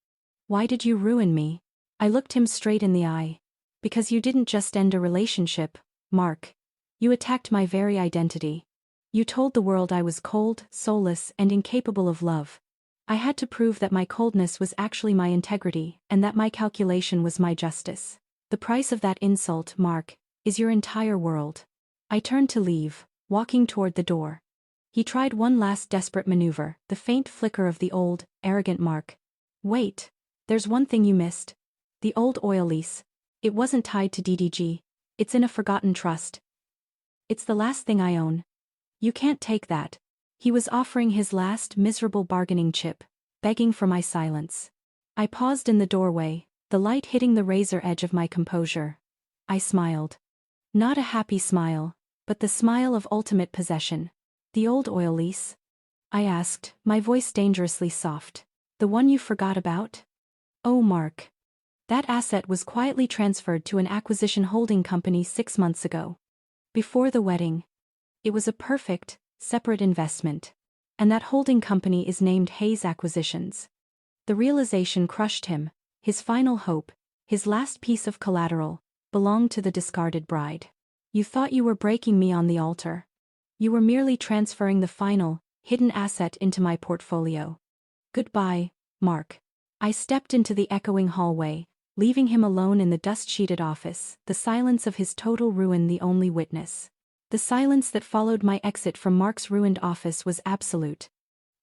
Why did you ruin me? I looked him straight in the eye. Because you didn't just end a relationship, Mark. You attacked my very identity. You told the world I was cold, soulless, and incapable of love. I had to prove that my coldness was actually my integrity, and that my calculation was my justice. The price of that insult, Mark, is your entire world. I turned to leave, walking toward the door. He tried one last desperate maneuver, the faint flicker of the old, arrogant Mark. Wait, there's one thing you missed. The old oil lease. It wasn't tied to DDG. It's in a forgotten trust. It's the last thing I own. You can't take that. He was offering his last miserable bargaining chip, begging for my silence. I paused in the doorway, the light hitting the razor edge of my composure. I smiled. Not a happy smile, but the smile of ultimate possession. The old oil lease? I asked, my voice dangerously soft. The one you forgot about? Oh, Mark. That asset was quietly transferred to an acquisition holding company 6 months ago. Before the wedding. It was a perfect, separate investment. And that holding company is named Hayes Acquisitions. The realization crushed him. His final hope, his last piece of collateral, belonged to the discarded bride. You thought you were breaking me on the altar. You were merely transferring the final, hidden asset into my portfolio. Goodbye, Mark. I stepped into the echoing hallway, leaving him alone in the dust-sheeted office, the silence of his total ruin the only witness. The silence that followed my exit from Mark's ruined office was absolute.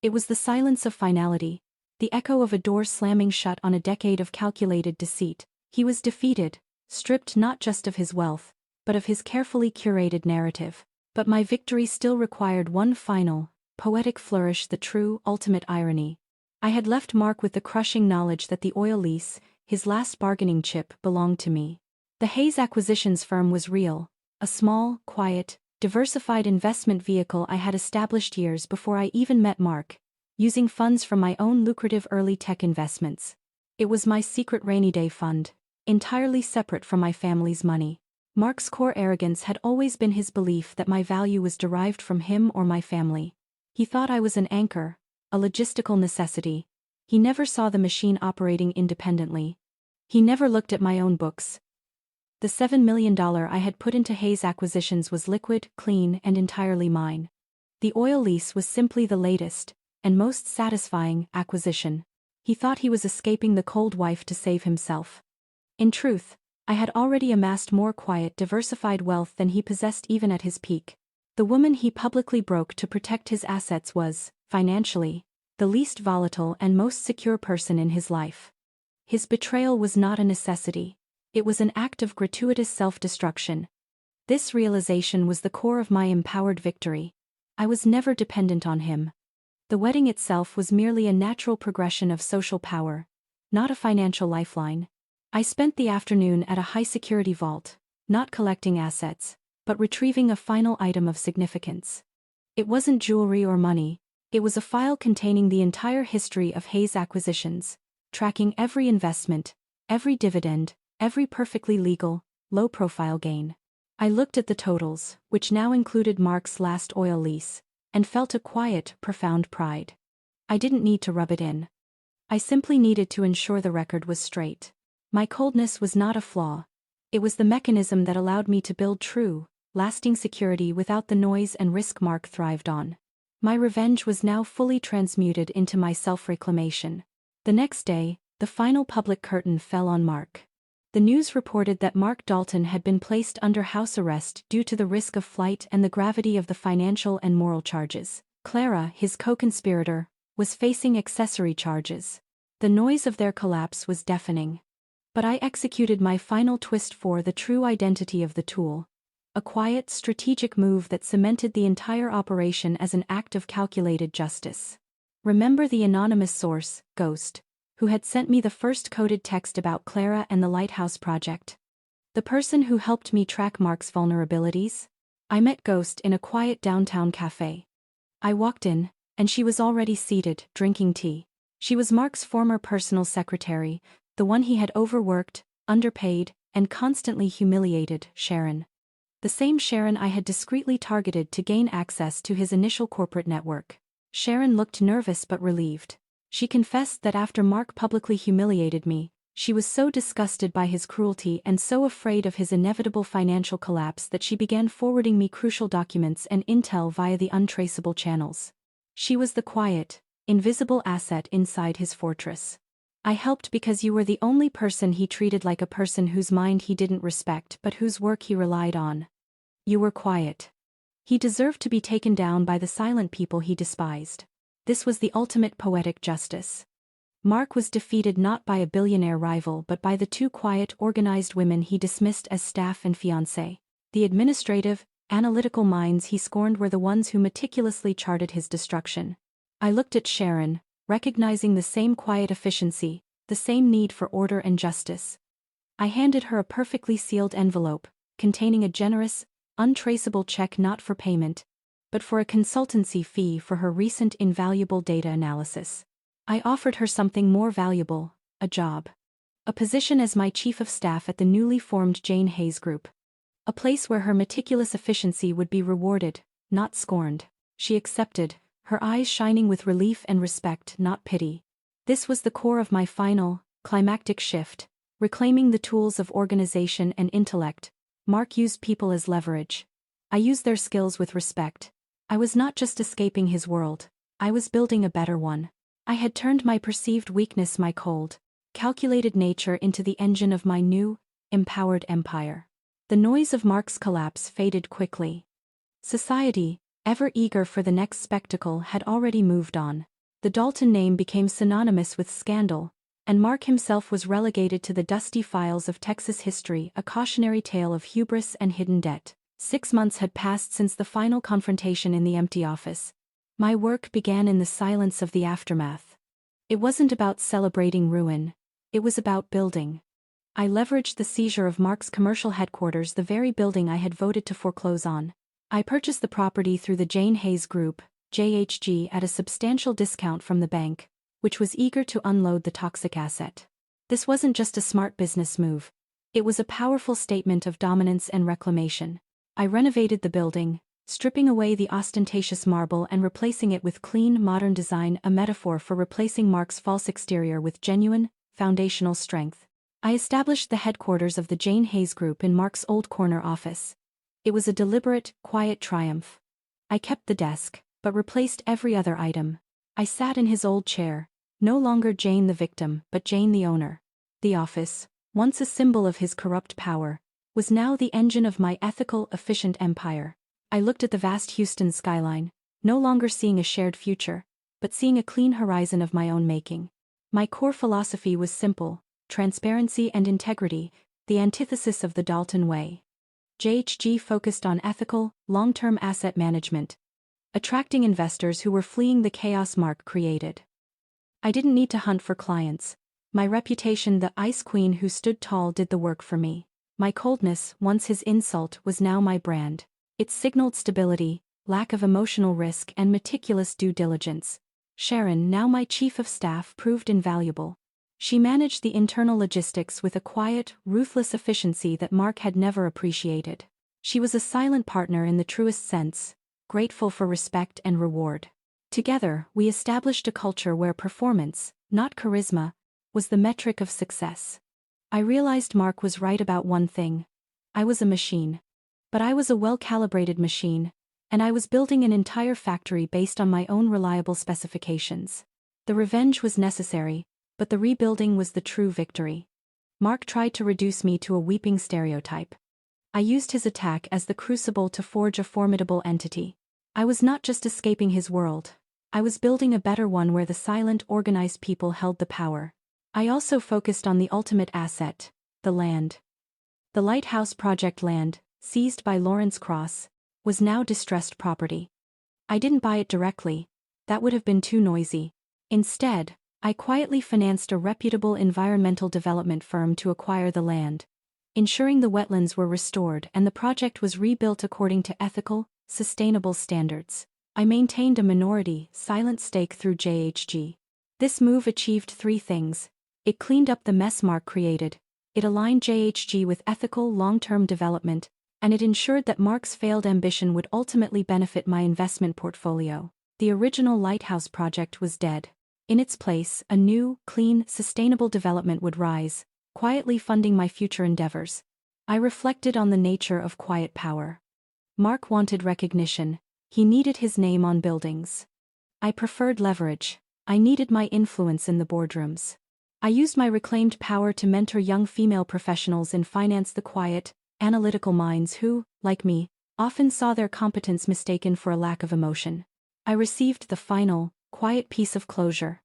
It was the silence of finality, the echo of a door slamming shut on a decade of calculated deceit. He was defeated, stripped not just of his wealth, but of his carefully curated narrative. But my victory still required one final, poetic flourish, the true, ultimate irony. I had left Mark with the crushing knowledge that the oil lease, his last bargaining chip, belonged to me. The Hayes Acquisitions firm was real, a small, quiet, diversified investment vehicle I had established years before I even met Mark, using funds from my own lucrative early tech investments. It was my secret rainy day fund, entirely separate from my family's money. Mark's core arrogance had always been his belief that my value was derived from him or my family. He thought I was an anchor, a logistical necessity, He never saw the machine operating independently. He never looked at my own books. The $7 million I had put into Hayes Acquisitions was liquid, clean, and entirely mine. The oil lease was simply the latest, and most satisfying, acquisition. He thought he was escaping the cold wife to save himself. In truth, I had already amassed more quiet, diversified wealth than he possessed even at his peak. The woman he publicly broke to protect his assets was, financially, the least volatile and most secure person in his life. His betrayal was not a necessity. It was an act of gratuitous self-destruction. This realization was the core of my empowered victory. I was never dependent on him. The wedding itself was merely a natural progression of social power, not a financial lifeline. I spent the afternoon at a high-security vault, not collecting assets, but retrieving a final item of significance. It wasn't jewelry or money, it was a file containing the entire history of Hayes Acquisitions, tracking every investment, every dividend, every perfectly legal, low-profile gain. I looked at the totals, which now included Mark's last oil lease, and felt a quiet, profound pride. I didn't need to rub it in. I simply needed to ensure the record was straight. My coldness was not a flaw. It was the mechanism that allowed me to build true, lasting security without the noise and risk Mark thrived on. My revenge was now fully transmuted into my self-reclamation. The next day, the final public curtain fell on Mark. The news reported that Mark Dalton had been placed under house arrest due to the risk of flight and the gravity of the financial and moral charges. Clara, his co-conspirator, was facing accessory charges. The noise of their collapse was deafening. But I executed my final twist for the true identity of the tool. A quiet, strategic move that cemented the entire operation as an act of calculated justice. Remember the anonymous source, Ghost, who had sent me the first coded text about Clara and the Lighthouse Project? The person who helped me track Mark's vulnerabilities? I met Ghost in a quiet downtown cafe. I walked in, and she was already seated, drinking tea. She was Mark's former personal secretary, the one he had overworked, underpaid, and constantly humiliated, Sharon. The same Sharon I had discreetly targeted to gain access to his initial corporate network. Sharon looked nervous but relieved. She confessed that after Mark publicly humiliated me, she was so disgusted by his cruelty and so afraid of his inevitable financial collapse that she began forwarding me crucial documents and intel via the untraceable channels. She was the quiet, invisible asset inside his fortress. I helped because you were the only person he treated like a person whose mind he didn't respect but whose work he relied on. You were quiet. He deserved to be taken down by the silent people he despised. This was the ultimate poetic justice. Mark was defeated not by a billionaire rival but by the two quiet, organized women he dismissed as staff and fiancé. The administrative, analytical minds he scorned were the ones who meticulously charted his destruction. I looked at Sharon, recognizing the same quiet efficiency, the same need for order and justice. I handed her a perfectly sealed envelope, containing a generous, untraceable check not for payment, but for a consultancy fee for her recent invaluable data analysis. I offered her something more valuable, a job. A position as my chief of staff at the newly formed Jane Hayes Group. A place where her meticulous efficiency would be rewarded, not scorned. She accepted, her eyes shining with relief and respect, not pity. This was the core of my final, climactic shift, reclaiming the tools of organization and intellect. Mark used people as leverage. I used their skills with respect. I was not just escaping his world, I was building a better one. I had turned my perceived weakness, my cold, calculated nature into the engine of my new, empowered empire. The noise of Mark's collapse faded quickly. Society, ever eager for the next spectacle, had already moved on. The Dalton name became synonymous with scandal, and Mark himself was relegated to the dusty files of Texas history, a cautionary tale of hubris and hidden debt. 6 months had passed since the final confrontation in the empty office. My work began in the silence of the aftermath. It wasn't about celebrating ruin, it was about building. I leveraged the seizure of Mark's commercial headquarters, the very building I had voted to foreclose on. I purchased the property through the Jane Hayes Group, JHG, at a substantial discount from the bank, which was eager to unload the toxic asset. This wasn't just a smart business move. It was a powerful statement of dominance and reclamation. I renovated the building, stripping away the ostentatious marble and replacing it with clean, modern design, a metaphor for replacing Mark's false exterior with genuine, foundational strength. I established the headquarters of the Jane Hayes Group in Mark's old corner office. It was a deliberate, quiet triumph. I kept the desk, but replaced every other item. I sat in his old chair, no longer Jane the victim, but Jane the owner. The office, once a symbol of his corrupt power, was now the engine of my ethical, efficient empire. I looked at the vast Houston skyline, no longer seeing a shared future, but seeing a clean horizon of my own making. My core philosophy was simple: transparency and integrity, the antithesis of the Dalton way. JHG focused on ethical, long-term asset management, attracting investors who were fleeing the chaos Mark created. I didn't need to hunt for clients. My reputation, the Ice Queen who stood tall, did the work for me. My coldness, once his insult, was now my brand. It signaled stability, lack of emotional risk, and meticulous due diligence. Sharon, now my chief of staff, proved invaluable. She managed the internal logistics with a quiet, ruthless efficiency that Mark had never appreciated. She was a silent partner in the truest sense, grateful for respect and reward. Together, we established a culture where performance, not charisma, was the metric of success. I realized Mark was right about one thing. I was a machine. But I was a well-calibrated machine, and I was building an entire factory based on my own reliable specifications. The revenge was necessary, but the rebuilding was the true victory. Mark tried to reduce me to a weeping stereotype. I used his attack as the crucible to forge a formidable entity. I was not just escaping his world. I was building a better one where the silent, organized people held the power. I also focused on the ultimate asset, the land. The Lighthouse Project land, seized by Lawrence Cross, was now distressed property. I didn't buy it directly. That would have been too noisy. Instead, I quietly financed a reputable environmental development firm to acquire the land, ensuring the wetlands were restored and the project was rebuilt according to ethical, sustainable standards. I maintained a minority, silent stake through JHG. This move achieved three things. It cleaned up the mess Mark created, it aligned JHG with ethical, long-term development, and it ensured that Mark's failed ambition would ultimately benefit my investment portfolio. The original Lighthouse project was dead. In its place, a new, clean, sustainable development would rise, quietly funding my future endeavors. I reflected on the nature of quiet power. Mark wanted recognition. He needed his name on buildings. I preferred leverage. I needed my influence in the boardrooms. I used my reclaimed power to mentor young female professionals in finance, the quiet, analytical minds who, like me, often saw their competence mistaken for a lack of emotion. I received the final, quiet piece of closure.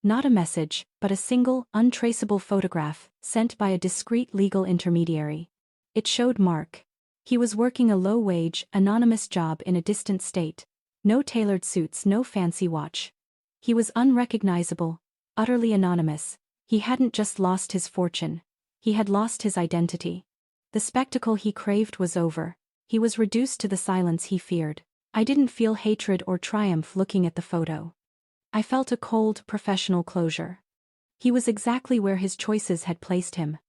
Not a message, but a single, untraceable photograph, sent by a discreet legal intermediary. It showed Mark. He was working a low-wage, anonymous job in a distant state. No tailored suits, no fancy watch. He was unrecognizable, utterly anonymous. He hadn't just lost his fortune. He had lost his identity. The spectacle he craved was over. He was reduced to the silence he feared. I didn't feel hatred or triumph looking at the photo. I felt a cold, professional closure. He was exactly where his choices had placed him.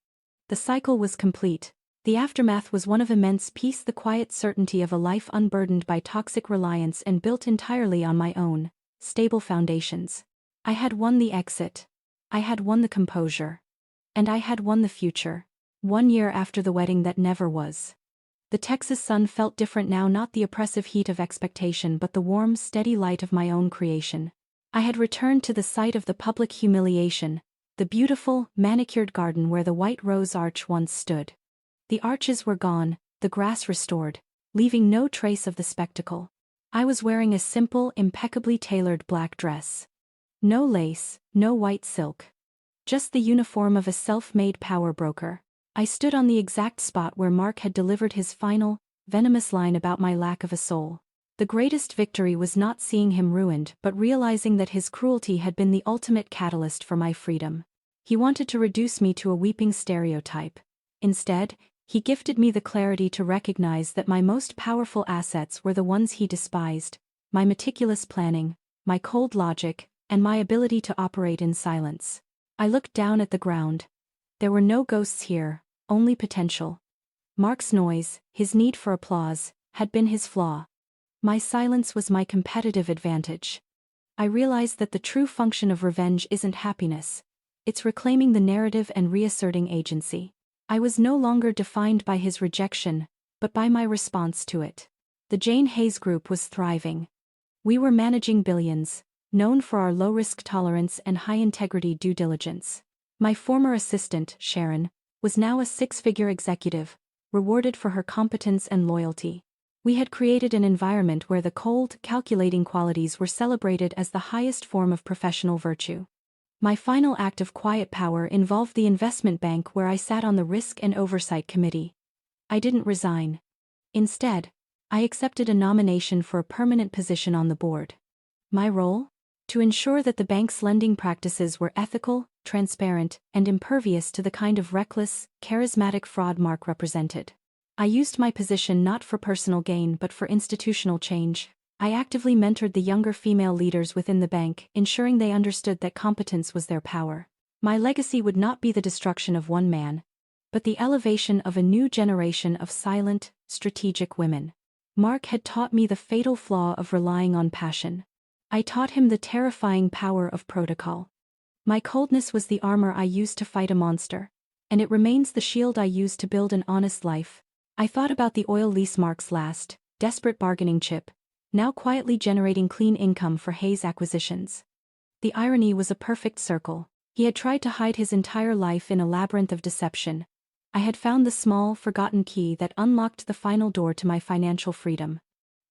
The cycle was complete. The aftermath was one of immense peace, the quiet certainty of a life unburdened by toxic reliance and built entirely on my own, stable foundations. I had won the exit. I had won the composure. And I had won the future. 1 year after the wedding that never was. The Texas sun felt different now, not the oppressive heat of expectation but the warm, steady light of my own creation. I had returned to the site of the public humiliation, the beautiful, manicured garden where the white rose arch once stood. The arches were gone, the grass restored, leaving no trace of the spectacle. I was wearing a simple, impeccably tailored black dress. No lace, no white silk. Just the uniform of a self-made power broker. I stood on the exact spot where Mark had delivered his final, venomous line about my lack of a soul. The greatest victory was not seeing him ruined but realizing that his cruelty had been the ultimate catalyst for my freedom. He wanted to reduce me to a weeping stereotype. Instead, he gifted me the clarity to recognize that my most powerful assets were the ones he despised: my meticulous planning, my cold logic, and my ability to operate in silence. I looked down at the ground. There were no ghosts here, only potential. Mark's noise, his need for applause, had been his flaw. My silence was my competitive advantage. I realized that the true function of revenge isn't happiness. It's reclaiming the narrative and reasserting agency. I was no longer defined by his rejection, but by my response to it. The Jane Hayes Group was thriving. We were managing billions, known for our low-risk tolerance and high-integrity due diligence. My former assistant, Sharon, was now a six-figure executive, rewarded for her competence and loyalty. We had created an environment where the cold, calculating qualities were celebrated as the highest form of professional virtue. My final act of quiet power involved the investment bank where I sat on the Risk and Oversight Committee. I didn't resign. Instead, I accepted a nomination for a permanent position on the board. My role? To ensure that the bank's lending practices were ethical, transparent, and impervious to the kind of reckless, charismatic fraud Mark represented. I used my position not for personal gain but for institutional change. I actively mentored the younger female leaders within the bank, ensuring they understood that competence was their power. My legacy would not be the destruction of one man, but the elevation of a new generation of silent, strategic women. Mark had taught me the fatal flaw of relying on passion. I taught him the terrifying power of protocol. My coldness was the armor I used to fight a monster, and it remains the shield I used to build an honest life. I thought about the oil lease Mark's last, desperate bargaining chip, now quietly generating clean income for Hayes Acquisitions. The irony was a perfect circle. He had tried to hide his entire life in a labyrinth of deception. I had found the small, forgotten key that unlocked the final door to my financial freedom.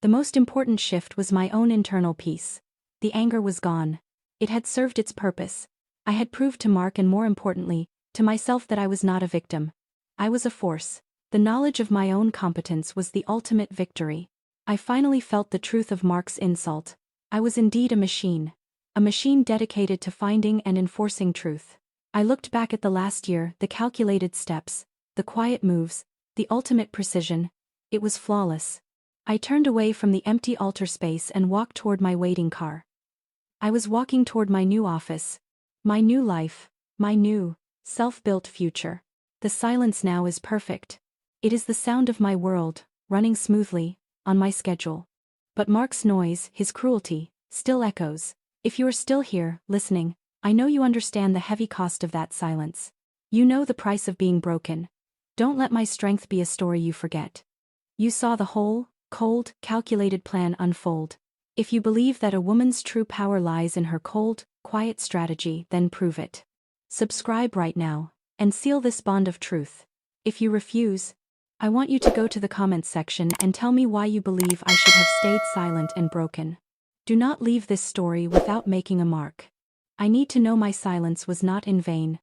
The most important shift was my own internal peace. The anger was gone. It had served its purpose. I had proved to Mark and, more importantly, to myself that I was not a victim. I was a force. The knowledge of my own competence was the ultimate victory. I finally felt the truth of Mark's insult. I was indeed a machine dedicated to finding and enforcing truth. I looked back at the last year, the calculated steps, the quiet moves, the ultimate precision. It was flawless. I turned away from the empty altar space and walked toward my waiting car. I was walking toward my new office, my new life, my new, self-built future. The silence now is perfect. It is the sound of my world, running smoothly, on my schedule. But Mark's noise, his cruelty, still echoes. If you are still here, listening, I know you understand the heavy cost of that silence. You know the price of being broken. Don't let my strength be a story you forget. You saw the whole, cold, calculated plan unfold. If you believe that a woman's true power lies in her cold, quiet strategy, then prove it. Subscribe right now, and seal this bond of truth. If you refuse, I want you to go to the comments section and tell me why you believe I should have stayed silent and broken. Do not leave this story without making a mark. I need to know my silence was not in vain.